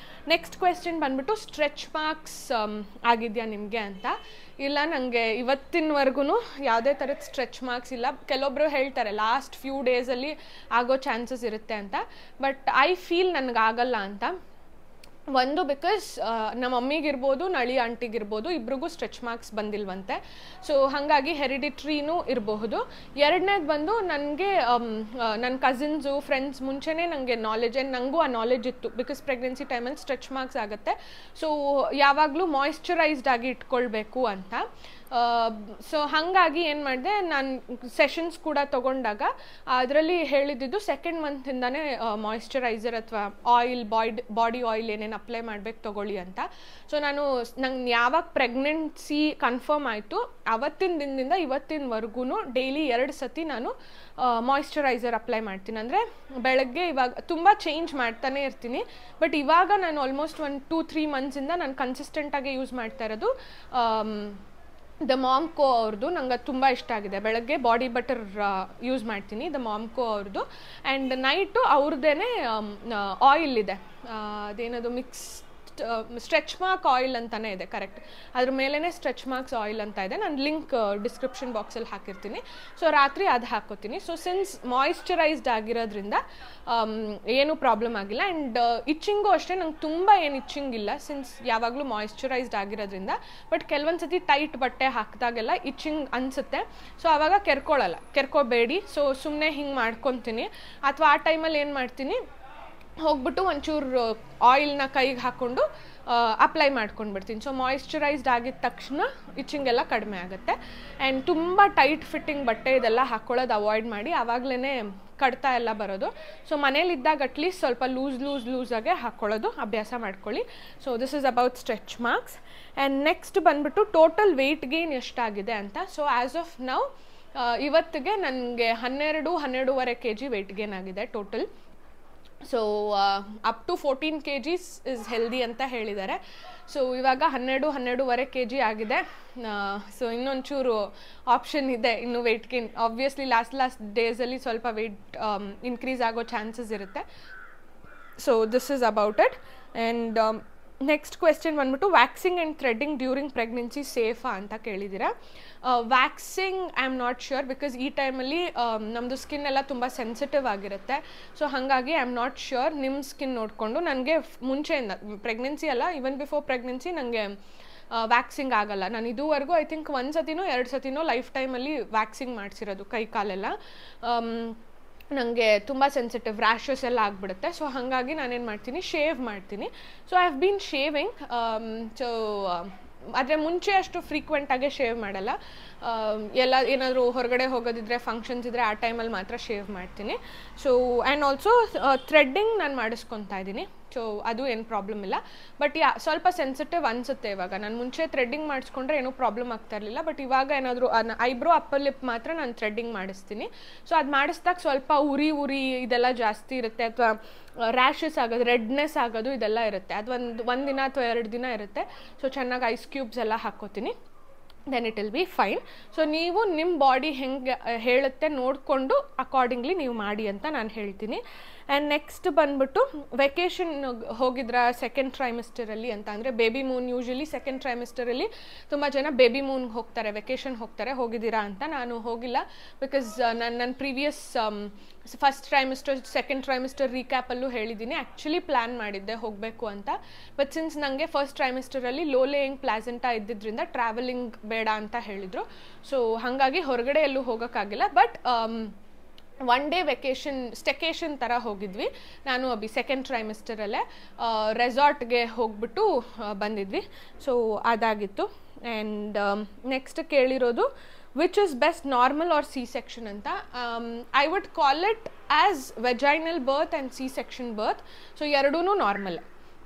ನೆಕ್ಸ್ಟ್ ಕ್ವೆಶ್ಚನ್ ಬಂದ್ಬಿಟ್ಟು ಸ್ಟ್ರೆಚ್ ಮಾರ್ಕ್ಸ್ ಆಗಿದೆಯಾ ನಿಮಗೆ ಅಂತ. ಇಲ್ಲ, ನನಗೆ ಇವತ್ತಿನವರೆಗೂ ಯಾವುದೇ ಥರದ ಸ್ಟ್ರೆಚ್ ಮಾರ್ಕ್ಸ್ ಇಲ್ಲ. ಕೆಲವೊಬ್ಬರು ಹೇಳ್ತಾರೆ ಲಾಸ್ಟ್ ಫ್ಯೂ ಡೇಸಲ್ಲಿ ಆಗೋ ಚಾನ್ಸಸ್ ಇರುತ್ತೆ ಅಂತ, ಬಟ್ ಐ ಫೀಲ್ ನನಗಾಗಲ್ಲ ಅಂತ. ಒಂದು ಬಿಕಾಸ್ ನಮ್ಮ ಮಮ್ಮಿಗಿರ್ಬೋದು ನಳಿ ಆಂಟಿಗಿರ್ಬೋದು ಇಬ್ರಿಗೂ ಸ್ಟ್ರೆಚ್ ಮಾರ್ಕ್ಸ್ ಬಂದಿಲ್ವಂತೆ. ಸೊ ಹಾಗಾಗಿ ಹೆರಿಡಿಟ್ರಿನೂ ಇರಬಹುದು. ಎರಡನೇದು ಬಂದು ನನಗೆ ನನ್ನ ಕಸಿನ್ಸು ಫ್ರೆಂಡ್ಸ್ ಮುಂಚೆನೇ ನನಗೆ ನಾಲೆಜ್, ಆ್ಯಂಡ್ ನನಗೂ ಆ ನಾಲೆಜ್ ಇತ್ತು, ಬಿಕಾಸ್ ಪ್ರೆಗ್ನೆನ್ಸಿ ಟೈಮಲ್ಲಿ ಸ್ಟ್ರೆಚ್ ಮಾರ್ಕ್ಸ್ ಆಗುತ್ತೆ. ಸೊ ಯಾವಾಗಲೂ ಮಾಯಿಶ್ಚರೈಸ್ಡ್ ಆಗಿ ಇಟ್ಕೊಳ್ಬೇಕು ಅಂತ. ಸೊ ಹಾಗಾಗಿ ಏನು ಮಾಡಿದೆ, ನಾನು ಸೆಷನ್ಸ್ ಕೂಡ ತೊಗೊಂಡಾಗ ಅದರಲ್ಲಿ ಹೇಳಿದ್ದು ಸೆಕೆಂಡ್ ಮಂತಿಂದಾನೇ ಮಾಯಿಶ್ಚರೈಸರ್ ಅಥವಾ ಆಯಿಲ್ ಬಾಡಿ ಆಯಿಲ್ ಏನೇನು ಅಪ್ಲೈ ಮಾಡಬೇಕು ತೊಗೊಳ್ಳಿ ಅಂತ. ಸೊ ನಂಗೆ ಯಾವಾಗ ಪ್ರೆಗ್ನೆನ್ಸಿ ಕನ್ಫರ್ಮ್ ಆಯಿತು ಅವತ್ತಿನ ದಿನದಿಂದ ಇವತ್ತಿನವರೆಗೂ ಡೈಲಿ 2 ಸತಿ ನಾನು ಮಾಯಿಶ್ಚರೈಸರ್ ಅಪ್ಲೈ ಮಾಡ್ತೀನಿ. ಅಂದರೆ ಬೆಳಗ್ಗೆ ಇವಾಗ ತುಂಬ ಚೇಂಜ್ ಮಾಡ್ತಾನೆ ಇರ್ತೀನಿ, ಬಟ್ ಇವಾಗ ನಾನು ಆಲ್ಮೋಸ್ಟ್ 1-2-3 ಮಂತ್ಸಿಂದ ನಾನು ಕನ್ಸಿಸ್ಟೆಂಟಾಗಿ ಯೂಸ್ ಮಾಡ್ತಾ ಇರೋದು ದ ಮಾಮ್ಕೋ ಅವ್ರದ್ದು. ನಂಗೆ ಅದು ತುಂಬ ಇಷ್ಟ ಆಗಿದೆ. ಬೆಳಗ್ಗೆ ಬಾಡಿ ಬಟರ್ ಯೂಸ್ ಮಾಡ್ತೀನಿ, ದ ಮಾಮ್ಕೋ ಅವ್ರದ್ದು. ಆ್ಯಂಡ್ ನೈಟು ಅವ್ರದ್ದೇ ಆಯಿಲ್ ಇದೆ, ಅದೇನದು ಸ್ಟ್ರೆಚ್ ಮಾರ್ಕ್ ಆಯಿಲ್ ಅಂತಲೇ ಇದೆ, ಕರೆಕ್ಟ್. ಅದ್ರ ಮೇಲೇ ಸ್ಟ್ರೆಚ್ ಮಾರ್ಕ್ಸ್ ಆಯಿಲ್ ಅಂತ ಇದೆ. ನಾನು ಲಿಂಕ್ ಡಿಸ್ಕ್ರಿಪ್ಷನ್ ಬಾಕ್ಸಲ್ಲಿ ಹಾಕಿರ್ತೀನಿ. ಸೊ ರಾತ್ರಿ ಅದು ಹಾಕೋತೀನಿ. ಸೊ ಸಿನ್ಸ್ ಮಾಯಿಶ್ಚರೈಸ್ಡ್ ಆಗಿರೋದ್ರಿಂದ ಏನೂ ಪ್ರಾಬ್ಲಮ್ ಆಗಿಲ್ಲ. ಆ್ಯಂಡ್ ಇಚ್ಚಿಂಗು ಅಷ್ಟೇ, ನಂಗೆ ತುಂಬ ಏನು ಇಚ್ಚಿಂಗ್ ಇಲ್ಲ ಸಿನ್ಸ್ ಯಾವಾಗಲೂ ಮಾಯಿಶ್ಚರೈಸ್ಡ್ ಆಗಿರೋದ್ರಿಂದ. ಬಟ್ ಕೆಲವೊಂದು ಸತಿ ಟೈಟ್ ಬಟ್ಟೆ ಹಾಕಿದಾಗೆಲ್ಲ ಇಚ್ಚಿಂಗ್ ಅನಿಸುತ್ತೆ. ಸೊ ಆವಾಗ ಕೆರ್ಕೋಬೇಡಿ. ಸೊ ಸುಮ್ಮನೆ ಹಿಂಗೆ ಮಾಡ್ಕೊತೀನಿ. ಅಥವಾ ಆ ಟೈಮಲ್ಲಿ ಏನು ಮಾಡ್ತೀನಿ, ಹೋಗ್ಬಿಟ್ಟು ಒಂಚೂರು ಆಯಿಲ್ನ ಕೈಗೆ ಹಾಕ್ಕೊಂಡು ಅಪ್ಲೈ ಮಾಡ್ಕೊಂಡ್ಬಿಡ್ತೀನಿ. ಸೊ ಮಾಯಿಶ್ಚರೈಸ್ಡ್ ಆಗಿದ ತಕ್ಷಣ ಇಚ್ಚಿಂಗ್ ಎಲ್ಲ ಕಡಿಮೆ ಆಗುತ್ತೆ. ಆ್ಯಂಡ್ ತುಂಬ ಟೈಟ್ ಫಿಟ್ಟಿಂಗ್ ಬಟ್ಟೆ ಇದೆಲ್ಲ ಹಾಕ್ಕೊಳ್ಳೋದು ಅವಾಯ್ಡ್ ಮಾಡಿ, ಆವಾಗಲೇ ಕಡ್ತಾ ಎಲ್ಲ ಬರೋದು. ಸೊ ಮನೇಲಿದ್ದಾಗ ಅಟ್ಲೀಸ್ಟ್ ಸ್ವಲ್ಪ ಲೂಸಾಗೆ ಹಾಕ್ಕೊಳ್ಳೋದು ಅಭ್ಯಾಸ ಮಾಡ್ಕೊಳ್ಳಿ. So this is about stretch marks. And next ಬಂದ್ಬಿಟ್ಟು ಟೋಟಲ್ ವೆಯ್ಟ್ ಗೇನ್ ಎಷ್ಟಾಗಿದೆ ಅಂತ. ಸೊ ಆ್ಯಸ್ ಆಫ್ ನೌ ಇವತ್ತಿಗೆ ನನಗೆ 12-12.5 kg ವೆಯ್ಟ್ ಗೇನ್ ಆಗಿದೆ total. So up to 14 kgs is healthy ಅಂತ ಹೇಳಿದ್ದಾರೆ. ಸೊ ಇವಾಗ 12-12.5 kg ಆಗಿದೆ. ಸೊ ಇನ್ನೊಂಚೂರು ಆಪ್ಷನ್ ಇದೆ ಇನ್ನು ವೆಯ್ಟ್ ಗೇನ್. ಆಬ್ವಿಯಸ್ಲಿ ಲಾಸ್ಟ್ ಡೇಸಲ್ಲಿ ಸ್ವಲ್ಪ ವೆಯ್ಟ್ ಇನ್ಕ್ರೀಸ್ ಆಗೋ ಚಾನ್ಸಸ್ ಇರುತ್ತೆ. So this is about it. And next question ಬಂದ್ಬಿಟ್ಟು waxing and threading during pregnancy ಸೇಫಾ ಅಂತ ಕೇಳಿದ್ದೀರಾ. Waxing I am not sure, because ಈ ಟೈಮಲ್ಲಿ ನಮ್ಮದು ಸ್ಕಿನ್ ಎಲ್ಲ ತುಂಬ ಸೆನ್ಸಿಟಿವ್ ಆಗಿರುತ್ತೆ. ಸೊ ಹಾಗಾಗಿ ಐ ಆಮ್ ನಾಟ್ ಶ್ಯೂರ್. ನಿಮ್ಮ ಸ್ಕಿನ್ ನೋಡಿಕೊಂಡು ನನಗೆ ಮುಂಚೆಯಿಂದ ಪ್ರೆಗ್ನೆನ್ಸಿ ಅಲ್ಲ, ಈವನ್ ಬಿಫೋರ್ ಪ್ರೆಗ್ನೆನ್ಸಿ ನನಗೆ ವ್ಯಾಕ್ಸಿಂಗ್ ಆಗಲ್ಲ. ನಾನು ಇದುವರೆಗೂ ಐ ಥಿಂಕ್ 1 ಸತಿನೋ 2 ಸತಿನೋ ಲೈಫ್ ಟೈಮಲ್ಲಿ ವ್ಯಾಕ್ಸಿಂಗ್ ಮಾಡಿಸಿರೋದು ಕೈ ಕಾಲೆಲ್ಲ. ನನಗೆ ತುಂಬ ಸೆನ್ಸಿಟಿವ್ ರ್ಯಾಷಸ್ ಎಲ್ಲ ಆಗಿಬಿಡುತ್ತೆ. ಸೊ ಹಾಗಾಗಿ ನಾನೇನು ಮಾಡ್ತೀನಿ, ಶೇವ್ ಮಾಡ್ತೀನಿ. So I have been shaving. So ಆದರೆ ಮುಂಚೆ ಅಷ್ಟು ಫ್ರೀಕ್ವೆಂಟಾಗೆ ಶೇವ್ ಮಾಡಲ್ಲ. ಎಲ್ಲ ಏನಾದರೂ ಹೊರಗಡೆ ಹೋಗೋದಿದ್ರೆ ಫಂಕ್ಷನ್ಸ್ ಇದ್ದರೆ ಆ ಟೈಮಲ್ಲಿ ಮಾತ್ರ ಶೇವ್ ಮಾಡ್ತೀನಿ. ಸೊ ಆ್ಯಂಡ್ ಆಲ್ಸೋ ಥ್ರೆಡ್ಡಿಂಗ್ ನಾನು ಮಾಡಿಸ್ಕೊತಾ ಇದ್ದೀನಿ. ಸೊ ಅದು ಏನು ಪ್ರಾಬ್ಲಮ್ ಇಲ್ಲ. ಬಟ್ ಸ್ವಲ್ಪ ಸೆನ್ಸಿಟಿವ್ ಅನಿಸುತ್ತೆ ಇವಾಗ. ನಾನು ಮುಂಚೆ ಥ್ರೆಡ್ಡಿಂಗ್ ಮಾಡಿಸ್ಕೊಂಡ್ರೆ ಏನೂ ಪ್ರಾಬ್ಲಮ್ ಆಗ್ತಾ ಇರಲಿಲ್ಲ. ಬಟ್ ಇವಾಗ ಏನಾದರೂ ಐಬ್ರೋ ಅಪ್ಪರ್ ಲಿಪ್ ಮಾತ್ರ ನಾನು ಥ್ರೆಡ್ಡಿಂಗ್ ಮಾಡಿಸ್ತೀನಿ. ಸೊ ಅದು ಮಾಡಿಸ್ದಾಗ ಸ್ವಲ್ಪ ಉರಿ ಇದೆಲ್ಲ ಜಾಸ್ತಿ ಇರುತ್ತೆ, ಅಥವಾ ರ್ಯಾಷಸ್ ಆಗೋದು, ರೆಡ್ನೆಸ್ ಆಗೋದು ಇದೆಲ್ಲ ಇರುತ್ತೆ. ಅದು ಒಂದು ದಿನ ಅಥವಾ 2 ದಿನ ಇರುತ್ತೆ. ಸೊ ಚೆನ್ನಾಗಿ ಐಸ್ ಕ್ಯೂಬ್ಸ್ ಎಲ್ಲ ಹಾಕ್ಕೋತೀನಿ, then it will be fine. So ನೀವು ನಿಮ್ಮ ಬಾಡಿ ಹೆಂಗೆ ಹೇಳುತ್ತೆ ನೋಡಿಕೊಂಡು ಅಕಾರ್ಡಿಂಗ್ಲಿ ನೀವು ಮಾಡಿ ಅಂತ ನಾನು ಹೇಳ್ತೀನಿ. ಆ್ಯಂಡ್ ನೆಕ್ಸ್ಟ್ ಬಂದ್ಬಿಟ್ಟು ವೆಕೇಷನ್ ಹೋಗಿದ್ರ ಸೆಕೆಂಡ್ ಟ್ರೈಮಿಸ್ಟರಲ್ಲಿ ಅಂತ. ಅಂದರೆ ಬೇಬಿ ಮೂನ್ ಯೂಶ್ವಲಿ ಸೆಕೆಂಡ್ ಟ್ರೈಮಿಸ್ಟರಲ್ಲಿ ತುಂಬ ಜನ ಬೇಬಿ ಮೂನ್ಗೆ ಹೋಗ್ತಾರೆ, ವೆಕೇಷನ್ ಹೋಗಿದ್ದೀರಾ ಅಂತ. ನಾನು ಹೋಗಿಲ್ಲ, ಬಿಕಾಸ್ ನನ್ನ previous first trimester second trimester ರೀಕ್ಯಾಪಲ್ಲೂ ಹೇಳಿದ್ದೀನಿ, ಆ್ಯಕ್ಚುಲಿ ಪ್ಲ್ಯಾನ್ ಮಾಡಿದ್ದೆ ಹೋಗಬೇಕು ಅಂತ. ಬಟ್ ಸಿನ್ಸ್ ನನಗೆ ಫಸ್ಟ್ ಟ್ರೈಮಿಸ್ಟರಲ್ಲಿ ಲೋ ಲೇಯಿಂಗ್ ಪ್ಲಾಸೆಂಟಾ ಇದ್ದಿದ್ದರಿಂದ ಟ್ರಾವೆಲಿಂಗ್ ಬೇಡ ಅಂತ ಹೇಳಿದರು. ಸೊ ಹಾಗಾಗಿ ಹೊರಗಡೆ ಎಲ್ಲೂ ಹೋಗೋಕ್ಕಾಗಿಲ್ಲ. But one day vacation staycation ಥರ ಹೋಗಿದ್ವಿ ನಾನು ಸೆಕೆಂಡ್ ಟ್ರೈಮಿಸ್ಟರಲ್ಲೇ ರೆಸಾರ್ಟ್ಗೆ ಹೋಗ್ಬಿಟ್ಟು ಬಂದಿದ್ವಿ. ಸೊ ಅದಾಗಿತ್ತು. ಆ್ಯಂಡ್ ನೆಕ್ಸ್ಟ್ ಕೇಳಿರೋದು which is best, normal or C-section anta. I would call it as vaginal birth and C-section birth. So ಎರಡೂನು ನಾರ್ಮಲ್.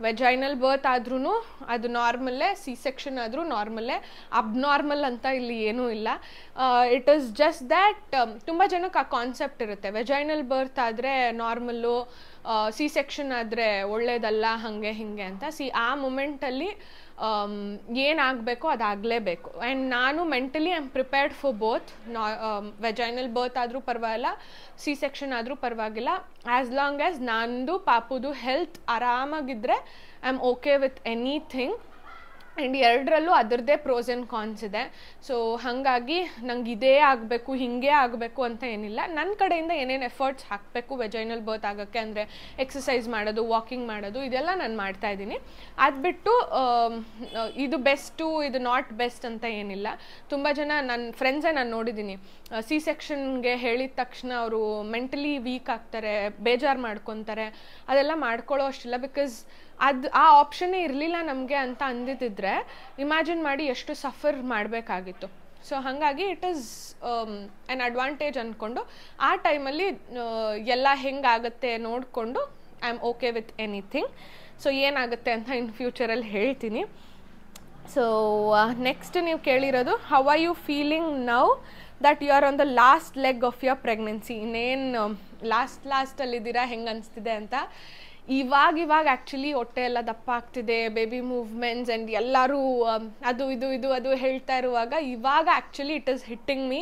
ವೆಜೈನಲ್ ಬರ್ತ್ ಆದ್ರೂ ಅದು ನಾರ್ಮಲ್ಲೇ, ಸಿ ಸೆಕ್ಷನ್ ಆದರೂ ನಾರ್ಮಲ್ಲೇ, ಅಬ್ನಾರ್ಮಲ್ ಅಂತ ಇಲ್ಲಿ ಏನೂ ಇಲ್ಲ. ಇಟ್ ಈಸ್ ಜಸ್ಟ್ ದ್ಯಾಟ್ ತುಂಬ ಜನಕ್ಕೆ ಆ ಕಾನ್ಸೆಪ್ಟ್ ಇರುತ್ತೆ, ವೆಜೈನಲ್ ಬರ್ತ್ ಆದರೆ ನಾರ್ಮಲ್ಲು, ಸಿ ಸೆಕ್ಷನ್ ಆದರೆ ಒಳ್ಳೇದಲ್ಲ, ಹಾಗೆ ಹೀಗೆ ಅಂತ. ಆ ಮೂಮೆಂಟಲ್ಲಿ ಏನಾಗಬೇಕೋ ಅದಾಗಲೇಬೇಕು. ಆ್ಯಂಡ್ ನಾನು mentally I am prepared for both. Vaginal birth ಆದರೂ ಪರವಾಗಿಲ್ಲ, ಸಿ ಸೆಕ್ಷನ್ ಆದರೂ ಪರವಾಗಿಲ್ಲ, ಆ್ಯಸ್ ಲಾಂಗ್ ಆ್ಯಸ್ ನಂದು ಪಾಪುದು ಹೆಲ್ತ್ ಆರಾಮಾಗಿದ್ದರೆ I am okay with anything. And ಎರಡರಲ್ಲೂ ಅದರದ್ದೇ ಪ್ರೋಸ್ ಆ್ಯಂಡ್ ಕಾನ್ಸ್ ಇದೆ. ಸೊ ಹಾಗಾಗಿ ನಂಗೆ ಇದೇ ಆಗಬೇಕು, ಹೀಗೆ ಆಗಬೇಕು ಅಂತ ಏನಿಲ್ಲ. ನನ್ನ ಕಡೆಯಿಂದ ಏನೇನು ಎಫರ್ಟ್ಸ್ ಹಾಕಬೇಕು ವೆಜೈನಲ್ ಬರ್ತ್ ಆಗೋಕ್ಕೆ, ಅಂದರೆ ಎಕ್ಸಸೈಸ್ ಮಾಡೋದು, ವಾಕಿಂಗ್ ಮಾಡೋದು, ಇದೆಲ್ಲ ನಾನು ಮಾಡ್ತಾಯಿದ್ದೀನಿ. ಅದು ಬಿಟ್ಟು ಇದು ಬೆಸ್ಟು, ಇದು ನಾಟ್ ಬೆಸ್ಟ್ ಅಂತ ಏನಿಲ್ಲ. ತುಂಬ ಜನ ನನ್ನ ಫ್ರೆಂಡ್ಸೇ ನಾನು ನೋಡಿದ್ದೀನಿ, ಸಿ ಸೆಕ್ಷನ್ಗೆ ಹೇಳಿದ ತಕ್ಷಣ ಅವರು ಮೆಂಟಲಿ ವೀಕ್ ಆಗ್ತಾರೆ, ಬೇಜಾರು ಮಾಡ್ಕೊತಾರೆ. ಅದೆಲ್ಲ ಮಾಡ್ಕೊಳ್ಳೋ ಅಷ್ಟಿಲ್ಲ, ಬಿಕಾಸ್ ಆ ಆಪ್ಷನ್ನೇ ಇರಲಿಲ್ಲ ನಮಗೆ ಅಂತ ಅಂದಿದ್ದಿದ್ರೆ ಇಮ್ಯಾಜಿನ್ ಮಾಡಿ ಎಷ್ಟು ಸಫರ್ ಮಾಡಬೇಕಾಗಿತ್ತು. ಸೊ ಹಾಗಾಗಿ ಇಟ್ ಈಸ್ ಆ್ಯನ್ ಅಡ್ವಾಂಟೇಜ್ ಅಂದ್ಕೊಂಡು ಆ ಟೈಮಲ್ಲಿ ಎಲ್ಲ ಹೆಂಗಾಗುತ್ತೆ ನೋಡಿಕೊಂಡು I am okay with anything. So ಏನಾಗುತ್ತೆ ಅಂತ ಇನ್ ಫ್ಯೂಚರಲ್ಲಿ ಹೇಳ್ತೀನಿ. ಸೊ ನೆಕ್ಸ್ಟ್ ನೀವು ಕೇಳಿರೋದು, how are you feeling now that you are on the last leg of your pregnancy? ಇನ್ನೇನು ಲಾಸ್ಟಲ್ಲಿದ್ದೀರಾ, ಹೆಂಗೆ ಅನಿಸ್ತಿದೆ ಅಂತ. ಇವಾಗ ಆ್ಯಕ್ಚುಲಿ ಹೊಟ್ಟೆ ಎಲ್ಲ ದಪ್ಪ ಆಗ್ತಿದೆ, ಬೇಬಿ ಮೂವ್ಮೆಂಟ್ಸ್ ಆ್ಯಂಡ್ ಎಲ್ಲರೂ ಅದು ಹೇಳ್ತಾ ಇರುವಾಗ ಇವಾಗ actually it is hitting me.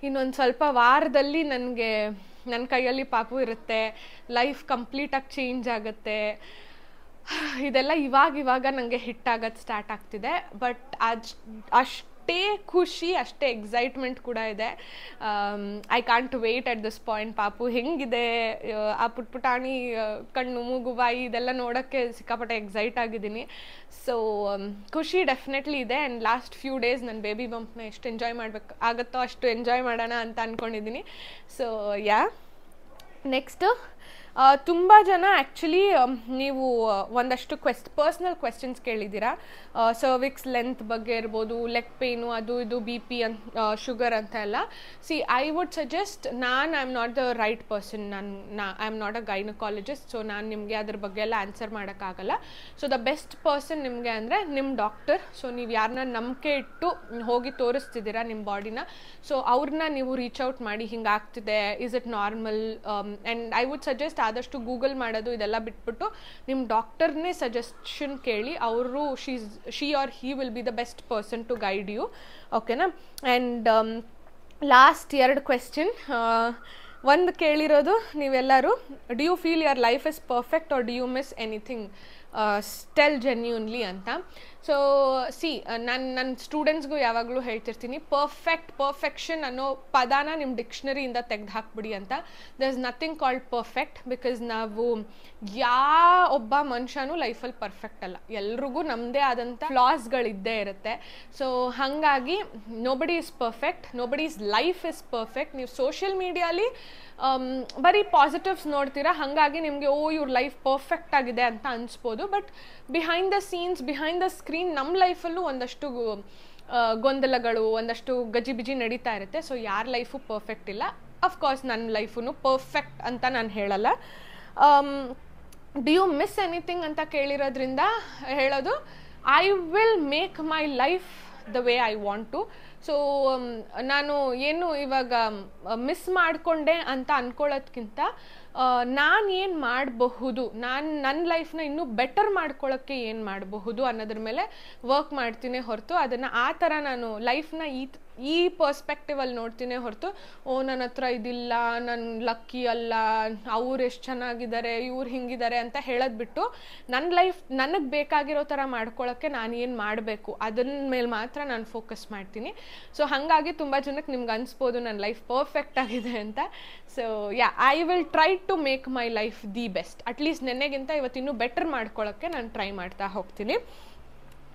ಇನ್ನೊಂದು ಸ್ವಲ್ಪ ವಾರದಲ್ಲಿ ನನ್ನ ಕೈಯಲ್ಲಿ ಪಾಪು ಇರುತ್ತೆ, ಲೈಫ್ ಕಂಪ್ಲೀಟಾಗಿ ಚೇಂಜ್ ಆಗುತ್ತೆ. ಇದೆಲ್ಲ ಇವಾಗ ನನಗೆ ಹಿಟ್ ಆಗೋದು ಸ್ಟಾರ್ಟ್ ಆಗ್ತಿದೆ. ಬಟ್ ಅಷ್ಟೇ ಖುಷಿ, ಅಷ್ಟೇ ಎಕ್ಸೈಟ್ಮೆಂಟ್ ಕೂಡ ಇದೆ. I can't wait at this point. ಪಾಪು ಹೆಂಗಿದೆ, ಆ ಪುಟ್ಪುಟಾಣಿ ಕಣ್ಣು, ಮೂಗು, ಬಾಯಿ ಇದೆಲ್ಲ ನೋಡೋಕ್ಕೆ ಸಿಕ್ಕಾಪಟ್ಟೆ ಎಕ್ಸೈಟ್ ಆಗಿದ್ದೀನಿ. ಸೊ ಖುಷಿ ಡೆಫಿನೆಟ್ಲಿ ಇದೆ. ಆ್ಯಂಡ್ ಲಾಸ್ಟ್ ಫ್ಯೂ ಡೇಸ್ ನನ್ನ ಬೇಬಿ ಬಂಪ್ನ ಎಷ್ಟು ಎಂಜಾಯ್ ಮಾಡಬೇಕು ಆಗುತ್ತೋ ಅಷ್ಟು ಎಂಜಾಯ್ ಮಾಡೋಣ ಅಂತ ಅಂದ್ಕೊಂಡಿದ್ದೀನಿ. ಸೊ ನೆಕ್ಸ್ಟು ತುಂಬ ಜನ ಆ್ಯಕ್ಚುಲಿ ನೀವು ಒಂದಷ್ಟು ಪರ್ಸ್ನಲ್ ಕ್ವೆಶ್ಚನ್ಸ್ ಕೇಳಿದ್ದೀರಾ. ಸರ್ವಿಕ್ಸ್ ಲೆಂತ್ ಬಗ್ಗೆ ಇರ್ಬೋದು, ಲೆಗ್ ಪೇನು, ಅದು ಇದು, ಬಿ ಪಿ ಶುಗರ್ ಅಂತ ಎಲ್ಲ. I would suggest, I am not the right person, I am not a gynaecologist. So ನಾನು ನಿಮಗೆ ಅದ್ರ ಬಗ್ಗೆ ಎಲ್ಲ ಆನ್ಸರ್ ಮಾಡೋಕ್ಕಾಗಲ್ಲ. ಸೊ ದ ಬೆಸ್ಟ್ ಪರ್ಸನ್ ನಿಮಗೆ ಅಂದರೆ ನಿಮ್ಮ ಡಾಕ್ಟರ್. ಸೊ ನೀವು ಯಾರನ್ನ ನಂಬಿಕೆ ಇಟ್ಟು ಹೋಗಿ ತೋರಿಸ್ತಿದ್ದೀರಾ ನಿಮ್ಮ ಬಾಡಿನ, ಸೊ ಅವ್ರನ್ನ ನೀವು ರೀಚ್ ಔಟ್ ಮಾಡಿ, ಹಿಂಗೆ ಆಗ್ತಿದೆ, is it normal. And I would suggest ಆದಷ್ಟು ಗೂಗಲ್ ಮಾಡೋದು ಇದೆಲ್ಲ ಬಿಟ್ಬಿಟ್ಟು ನಿಮ್ಮ ಡಾಕ್ಟರ್ನೇ ಸಜೆಷನ್ ಕೇಳಿ. ಅವರು she or he will be the best person to guide you. ಓಕೆನಾ? And last 2 question. ಒಂದು ಕೇಳಿರೋದು ನೀವೆಲ್ಲರೂ, do you feel your life is perfect or do you miss anything, tell genuinely ಅಂತ. ಸೊ ನನ್ನ ಸ್ಟೂಡೆಂಟ್ಸ್ಗೂ ಯಾವಾಗಲೂ ಹೇಳ್ತಿರ್ತೀನಿ, ಪರ್ಫೆಕ್ಷನ್ ಅನ್ನೋ ಪದಾನ ನಿಮ್ಮ ಡಿಕ್ಷನರಿಯಿಂದ ತೆಗೆದು ಹಾಕ್ಬಿಡಿ ಅಂತ. There is nothing called perfect, because ನಾವು ಒಬ್ಬ ಮನುಷ್ಯನೂ ಲೈಫಲ್ಲಿ ಪರ್ಫೆಕ್ಟ್ ಅಲ್ಲ, ಎಲ್ರಿಗೂ ನಮ್ಮದೇ ಆದಂಥ ಫ್ಲಾಸ್ಗಳಿದ್ದೇ ಇರುತ್ತೆ. ಸೊ ಹಾಗಾಗಿ nobody is perfect, nobody's life is perfect. ನೀವು ಸೋಷಿಯಲ್ ಮೀಡಿಯಾಲಿ ಬರೀ ಪಾಸಿಟಿವ್ಸ್ ನೋಡ್ತೀರಾ, ಹಾಗಾಗಿ ನಿಮಗೆ ಇವ್ರ ಲೈಫ್ ಪರ್ಫೆಕ್ಟ್ ಆಗಿದೆ ಅಂತ ಅನಿಸ್ಬೋದು. But behind the scenes, behind the screen ನಮ್ಮ ಲೈಫಲ್ಲೂ ಒಂದಷ್ಟು ಗೊಂದಲಗಳು, ಒಂದಷ್ಟು ಗಜಿಬಿಜಿ ನಡೀತಾ ಇರುತ್ತೆ. ಸೊ ಯಾರ ಲೈಫು ಪರ್ಫೆಕ್ಟ್ ಇಲ್ಲ. ಅಫ್ಕೋರ್ಸ್ ನನ್ನ ಲೈಫೂ ಪರ್ಫೆಕ್ಟ್ ಅಂತ ನಾನು ಹೇಳಲ್ಲ. ಡು ಯು ಮಿಸ್ ಎನಿಥಿಂಗ್ ಅಂತ ಕೇಳಿರೋದ್ರಿಂದ ಹೇಳೋದು, I will make my life the way I want to. So ನಾನು ಏನು ಇವಾಗ ಮಿಸ್ ಮಾಡಿಕೊಂಡೆ ಅಂತ ಅಂದ್ಕೊಳ್ಳೋದ್ಕಿಂತ ನಾನು ಏನು ಮಾಡಬಹುದು, ನನ್ನ ಲೈಫ್ನ ಇನ್ನೂ ಬೆಟರ್ ಮಾಡ್ಕೊಳ್ಳೋಕ್ಕೆ ಏನು ಮಾಡಬಹುದು ಅನ್ನೋದ್ರ ಮೇಲೆ ವರ್ಕ್ ಮಾಡ್ತೀನಿ ಹೊರತು ಅದನ್ನು ಆ ಥರ ನಾನು ಲೈಫ್ನ ಈ ಪರ್ಸ್ಪೆಕ್ಟಿವಲ್ಲಿ ನೋಡ್ತೀನಿ ಹೊರತು ನನ್ನ ಹತ್ರ ಇದಿಲ್ಲ, ನನ್ನ ಲಕ್ಕಿ ಅಲ್ಲ, ಅವ್ರು ಎಷ್ಟು ಚೆನ್ನಾಗಿದ್ದಾರೆ, ಇವ್ರು ಹಿಂಗಿದ್ದಾರೆ ಅಂತ ಹೇಳೋದು ಬಿಟ್ಟು ನನ್ನ ಲೈಫ್ ನನಗೆ ಬೇಕಾಗಿರೋ ಥರ ಮಾಡ್ಕೊಳ್ಳೋಕ್ಕೆ ನಾನು ಏನು ಮಾಡಬೇಕು ಅದನ್ನ ಮೇಲೆ ಮಾತ್ರ ನಾನು ಫೋಕಸ್ ಮಾಡ್ತೀನಿ. ಸೊ ಹಾಗಾಗಿ ತುಂಬ ಜನಕ್ಕೆ ನಿಮ್ಗೆ ಅನಿಸ್ಬೋದು ನನ್ನ ಲೈಫ್ ಪರ್ಫೆಕ್ಟ್ ಆಗಿದೆ ಅಂತ. So yeah, I will try to make my life the best. At least ನೆನ್ನೆಗಿಂತ ಇವತ್ತಿನ್ನೂ ಬೆಟರ್ ಮಾಡ್ಕೊಳ್ಳೋಕ್ಕೆ ನಾನು ಟ್ರೈ ಮಾಡ್ತಾ ಹೋಗ್ತೀನಿ.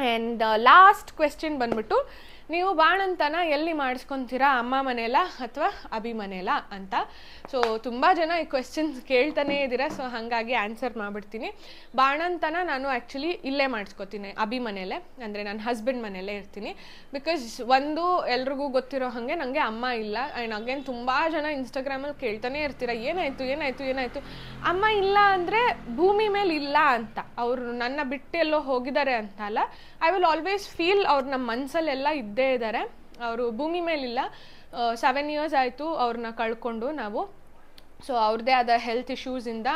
ಆ್ಯಂಡ್ ಲಾಸ್ಟ್ ಕ್ವೆಶ್ಚನ್ ಬಂದ್ಬಿಟ್ಟು, ನೀವು ಬಾಣಂತನ ಎಲ್ಲಿ ಮಾಡಿಸ್ಕೊತೀರಾ, ಅಮ್ಮ ಮನೆಯಲ್ಲ ಅಥವಾ ಅಭಿ ಮನೆಯಲ್ಲ ಅಂತ. ಸೊ ತುಂಬ ಜನ ಈ ಕ್ವೆಶ್ಚನ್ಸ್ ಕೇಳ್ತಾನೇ ಇದ್ದೀರಾ, ಸೊ ಹಾಗಾಗಿ ಆನ್ಸರ್ ಮಾಡಿಬಿಡ್ತೀನಿ. ಬಾಣಂತನ ನಾನು ಆ್ಯಕ್ಚುಲಿ ಇಲ್ಲೇ ಮಾಡಿಸ್ಕೊತೀನಿ, ಅಭಿ ಮನೆಯಲ್ಲೇ, ಅಂದರೆ ನನ್ನ ಹಸ್ಬೆಂಡ್ ಮನೆಯಲ್ಲೇ ಇರ್ತೀನಿ. ಬಿಕಾಸ್ ಒಂದು ಎಲ್ರಿಗೂ ಗೊತ್ತಿರೋ ಹಾಗೆ ನನಗೆ ಅಮ್ಮ ಇಲ್ಲ. ಆ್ಯಂಡ್ ಅಗೇನ್ ತುಂಬ ಜನ ಇನ್ಸ್ಟಾಗ್ರಾಮಲ್ಲಿ ಕೇಳ್ತಾನೆ ಇರ್ತೀರ, ಏನಾಯಿತು ಅಮ್ಮ ಇಲ್ಲ ಅಂದರೆ ಭೂಮಿ ಮೇಲೆ ಇಲ್ಲ ಅಂತ, ಅವರು ನನ್ನ ಬಿಟ್ಟು ಎಲ್ಲೋ ಹೋಗಿದ್ದಾರೆ ಅಂತ ಅಲ್ಲ. ಐ ವಿಲ್ ಆಲ್ವೇಸ್ ಫೀಲ್ ಅವ್ರು ನಮ್ಮ ಮನಸ್ಸಲ್ಲೆಲ್ಲ ಇದ್ದೇ ಇದ್ದಾರೆ. ಅವರು ಭೂಮಿ ಮೇಲಿಲ್ಲ, 7 years ಆಯಿತು ಅವ್ರನ್ನ ಕಳ್ಕೊಂಡು ನಾವು. ಸೊ ಅವ್ರದ್ದೇ ಆದ ಹೆಲ್ತ್ ಇಶ್ಯೂಸಿಂದ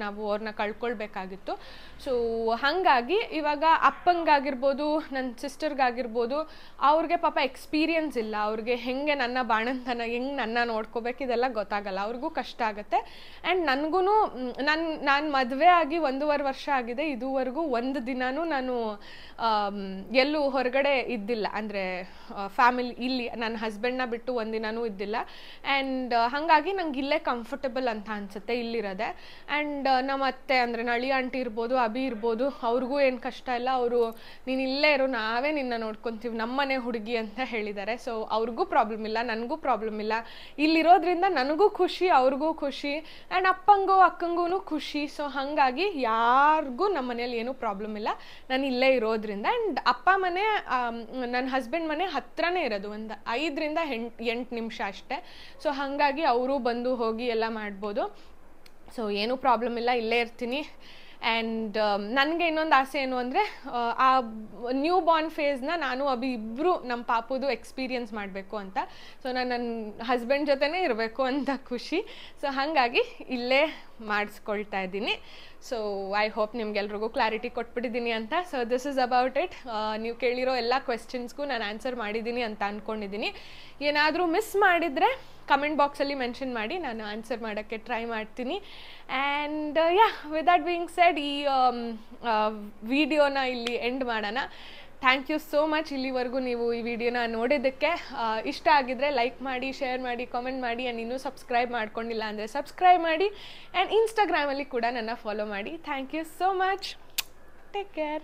ನಾವು ಅವ್ರನ್ನ ಕಳ್ಕೊಳ್ಬೇಕಾಗಿತ್ತು. ಸೊ ಹಾಗಾಗಿ ಇವಾಗ ಅಪ್ಪಂಗಾಗಿರ್ಬೋದು, ನನ್ನ ಸಿಸ್ಟರ್ಗಾಗಿರ್ಬೋದು, ಅವ್ರಿಗೆ ಪಾಪ ಎಕ್ಸ್ಪೀರಿಯನ್ಸ್ ಇಲ್ಲ. ಅವ್ರಿಗೆ ಹೆಂಗೆ ನನ್ನ ಬಾಣಂತನ ಹೆಂಗೆ ನನ್ನ ನೋಡ್ಕೋಬೇಕು ಇದೆಲ್ಲ ಗೊತ್ತಾಗಲ್ಲ, ಅವ್ರಿಗೂ ಕಷ್ಟ ಆಗುತ್ತೆ. ಆ್ಯಂಡ್ ನನಗೂ ನಾನು ಮದುವೆ ಆಗಿ 1.5 ವರ್ಷ ಆಗಿದೆ, ಇದುವರೆಗೂ ಒಂದು ದಿನವೂ ನಾನು ಎಲ್ಲೂ ಹೊರಗಡೆ ಇದ್ದಿಲ್ಲ, ಅಂದರೆ ಫ್ಯಾಮಿಲಿ ಇಲ್ಲಿ ನನ್ನ ಹಸ್ಬೆಂಡ್ನ ಬಿಟ್ಟು ಒಂದಿನೂ ಇದ್ದಿಲ್ಲ. ಆ್ಯಂಡ್ ಹಾಗಾಗಿ ನಂಗೆ ಇಲ್ಲೇ ಕಂಫರ್ಟಬಲ್ ಅಂತ ಅನಿಸುತ್ತೆ ಇಲ್ಲಿರೋದೆ. ಆ್ಯಂಡ್ ನಮ್ಮ ಅತ್ತೆ ಅಂದರೆ ನಳಿ ಆಂಟಿ ಇರ್ಬೋದು, ಅಭಿ ಇರ್ಬೋದು, ಅವ್ರಿಗೂ ಏನು ಕಷ್ಟ ಇಲ್ಲ. ಅವರು ನೀನು ಇಲ್ಲೇ ಇರೋ, ನಾವೇ ನಿನ್ನ ನೋಡ್ಕೊತೀವಿ, ನಮ್ಮನೆ ಹುಡುಗಿ ಅಂತ ಹೇಳಿದ್ದಾರೆ. ಸೊ ಅವ್ರಿಗೂ ಪ್ರಾಬ್ಲಮ್ ಇಲ್ಲ, ನನಗೂ ಪ್ರಾಬ್ಲಮ್ ಇಲ್ಲ. ಇಲ್ಲಿರೋದ್ರಿಂದ ನನಗೂ ಖುಷಿ, ಅವ್ರಿಗೂ ಖುಷಿ, ಆ್ಯಂಡ್ ಅಪ್ಪಂಗೂ ಅಕ್ಕಂಗೂ ಖುಷಿ. ಸೊ ಹಾಗಾಗಿ ಯಾರಿಗೂ ನಮ್ಮ ಮನೇಲಿ ಏನೂ ಪ್ರಾಬ್ಲಮ್ ಇಲ್ಲ, ನಾನು ಇಲ್ಲೇ ಇರೋದ್ರಿಂದ. ಆ್ಯಂಡ್ ಅಪ್ಪ ಮನೆ ನನ್ನ ಹಸ್ಬೆಂಡ್ ಮನೆ ಹತ್ರನೇ ಇರೋದು, ಒಂದು 5-8 ನಿಮಿಷ ಅಷ್ಟೇ. ಸೊ ಹಾಗಾಗಿ ಅವರು ಬಂದು ಹೋಗಿ ಎಲ್ಲ ಮಾಡ್ಬೋದು. ಸೊ ಏನೂ ಪ್ರಾಬ್ಲಮ್ ಇಲ್ಲ, ಇಲ್ಲೇ ಇರ್ತೀನಿ. ಆ್ಯಂಡ್ ನನಗೆ ಇನ್ನೊಂದು ಆಸೆ ಏನು ಅಂದರೆ, ಆ ನ್ಯೂ ಬಾರ್ನ್ ಫೇಸ್ನ ನಾನು ಅಭಿ ಇಬ್ಬರು ನಮ್ಮ ಪಾಪುದು ಎಕ್ಸ್ಪೀರಿಯನ್ಸ್ ಮಾಡಬೇಕು ಅಂತ. ಸೊ ನಾನು ನನ್ನ ಹಸ್ಬೆಂಡ್ ಜೊತೆನೇ ಇರಬೇಕು ಅಂತ ಖುಷಿ. ಸೊ ಹಾಗಾಗಿ ಇಲ್ಲೇ ಮಾಡಿಸ್ಕೊಳ್ತಾ ಇದ್ದೀನಿ. ಸೊ ಐ ಹೋಪ್ ನಿಮ್ಗೆಲ್ರಿಗೂ ಕ್ಲಾರಿಟಿ ಕೊಟ್ಬಿಟ್ಟಿದ್ದೀನಿ ಅಂತ. So this is about it. ನೀವು ಕೇಳಿರೋ ಎಲ್ಲ ಕ್ವೆಶ್ಚನ್ಸ್ಗೂ ನಾನು ಆನ್ಸರ್ ಮಾಡಿದ್ದೀನಿ ಅಂತ ಅಂದ್ಕೊಂಡಿದ್ದೀನಿ. ಏನಾದರೂ ಮಿಸ್ ಮಾಡಿದರೆ ಕಮೆಂಟ್ ಬಾಕ್ಸಲ್ಲಿ ಮೆನ್ಷನ್ ಮಾಡಿ, ನಾನು ಆನ್ಸರ್ ಮಾಡೋಕ್ಕೆ ಟ್ರೈ ಮಾಡ್ತೀನಿ. And yeah, with that being shed, ಈ ವಿಡಿಯೋನ ಇಲ್ಲಿ ಎಂಡ್ ಮಾಡೋಣ. ಥ್ಯಾಂಕ್ ಯು ಸೋ ಮಚ್ ಇಲ್ಲಿವರೆಗೂ ನೀವು ಈ ವಿಡಿಯೋನ ನೋಡಿದ್ದಕ್ಕೆ. ಇಷ್ಟ ಆಗಿದ್ರೆ ಲೈಕ್ ಮಾಡಿ, ಶೇರ್ ಮಾಡಿ, ಕಾಮೆಂಟ್ ಮಾಡಿ. ಆ್ಯಂಡ್ ಇನ್ನೂ ಸಬ್ಸ್ಕ್ರೈಬ್ ಮಾಡ್ಕೊಂಡಿಲ್ಲ ಅಂದರೆ ಸಬ್ಸ್ಕ್ರೈಬ್ ಮಾಡಿ. ಆ್ಯಂಡ್ ಇನ್ಸ್ಟಾಗ್ರಾಮಲ್ಲಿ ಕೂಡ ನನ್ನ ಫಾಲೋ ಮಾಡಿ. Thank you so much. Take care.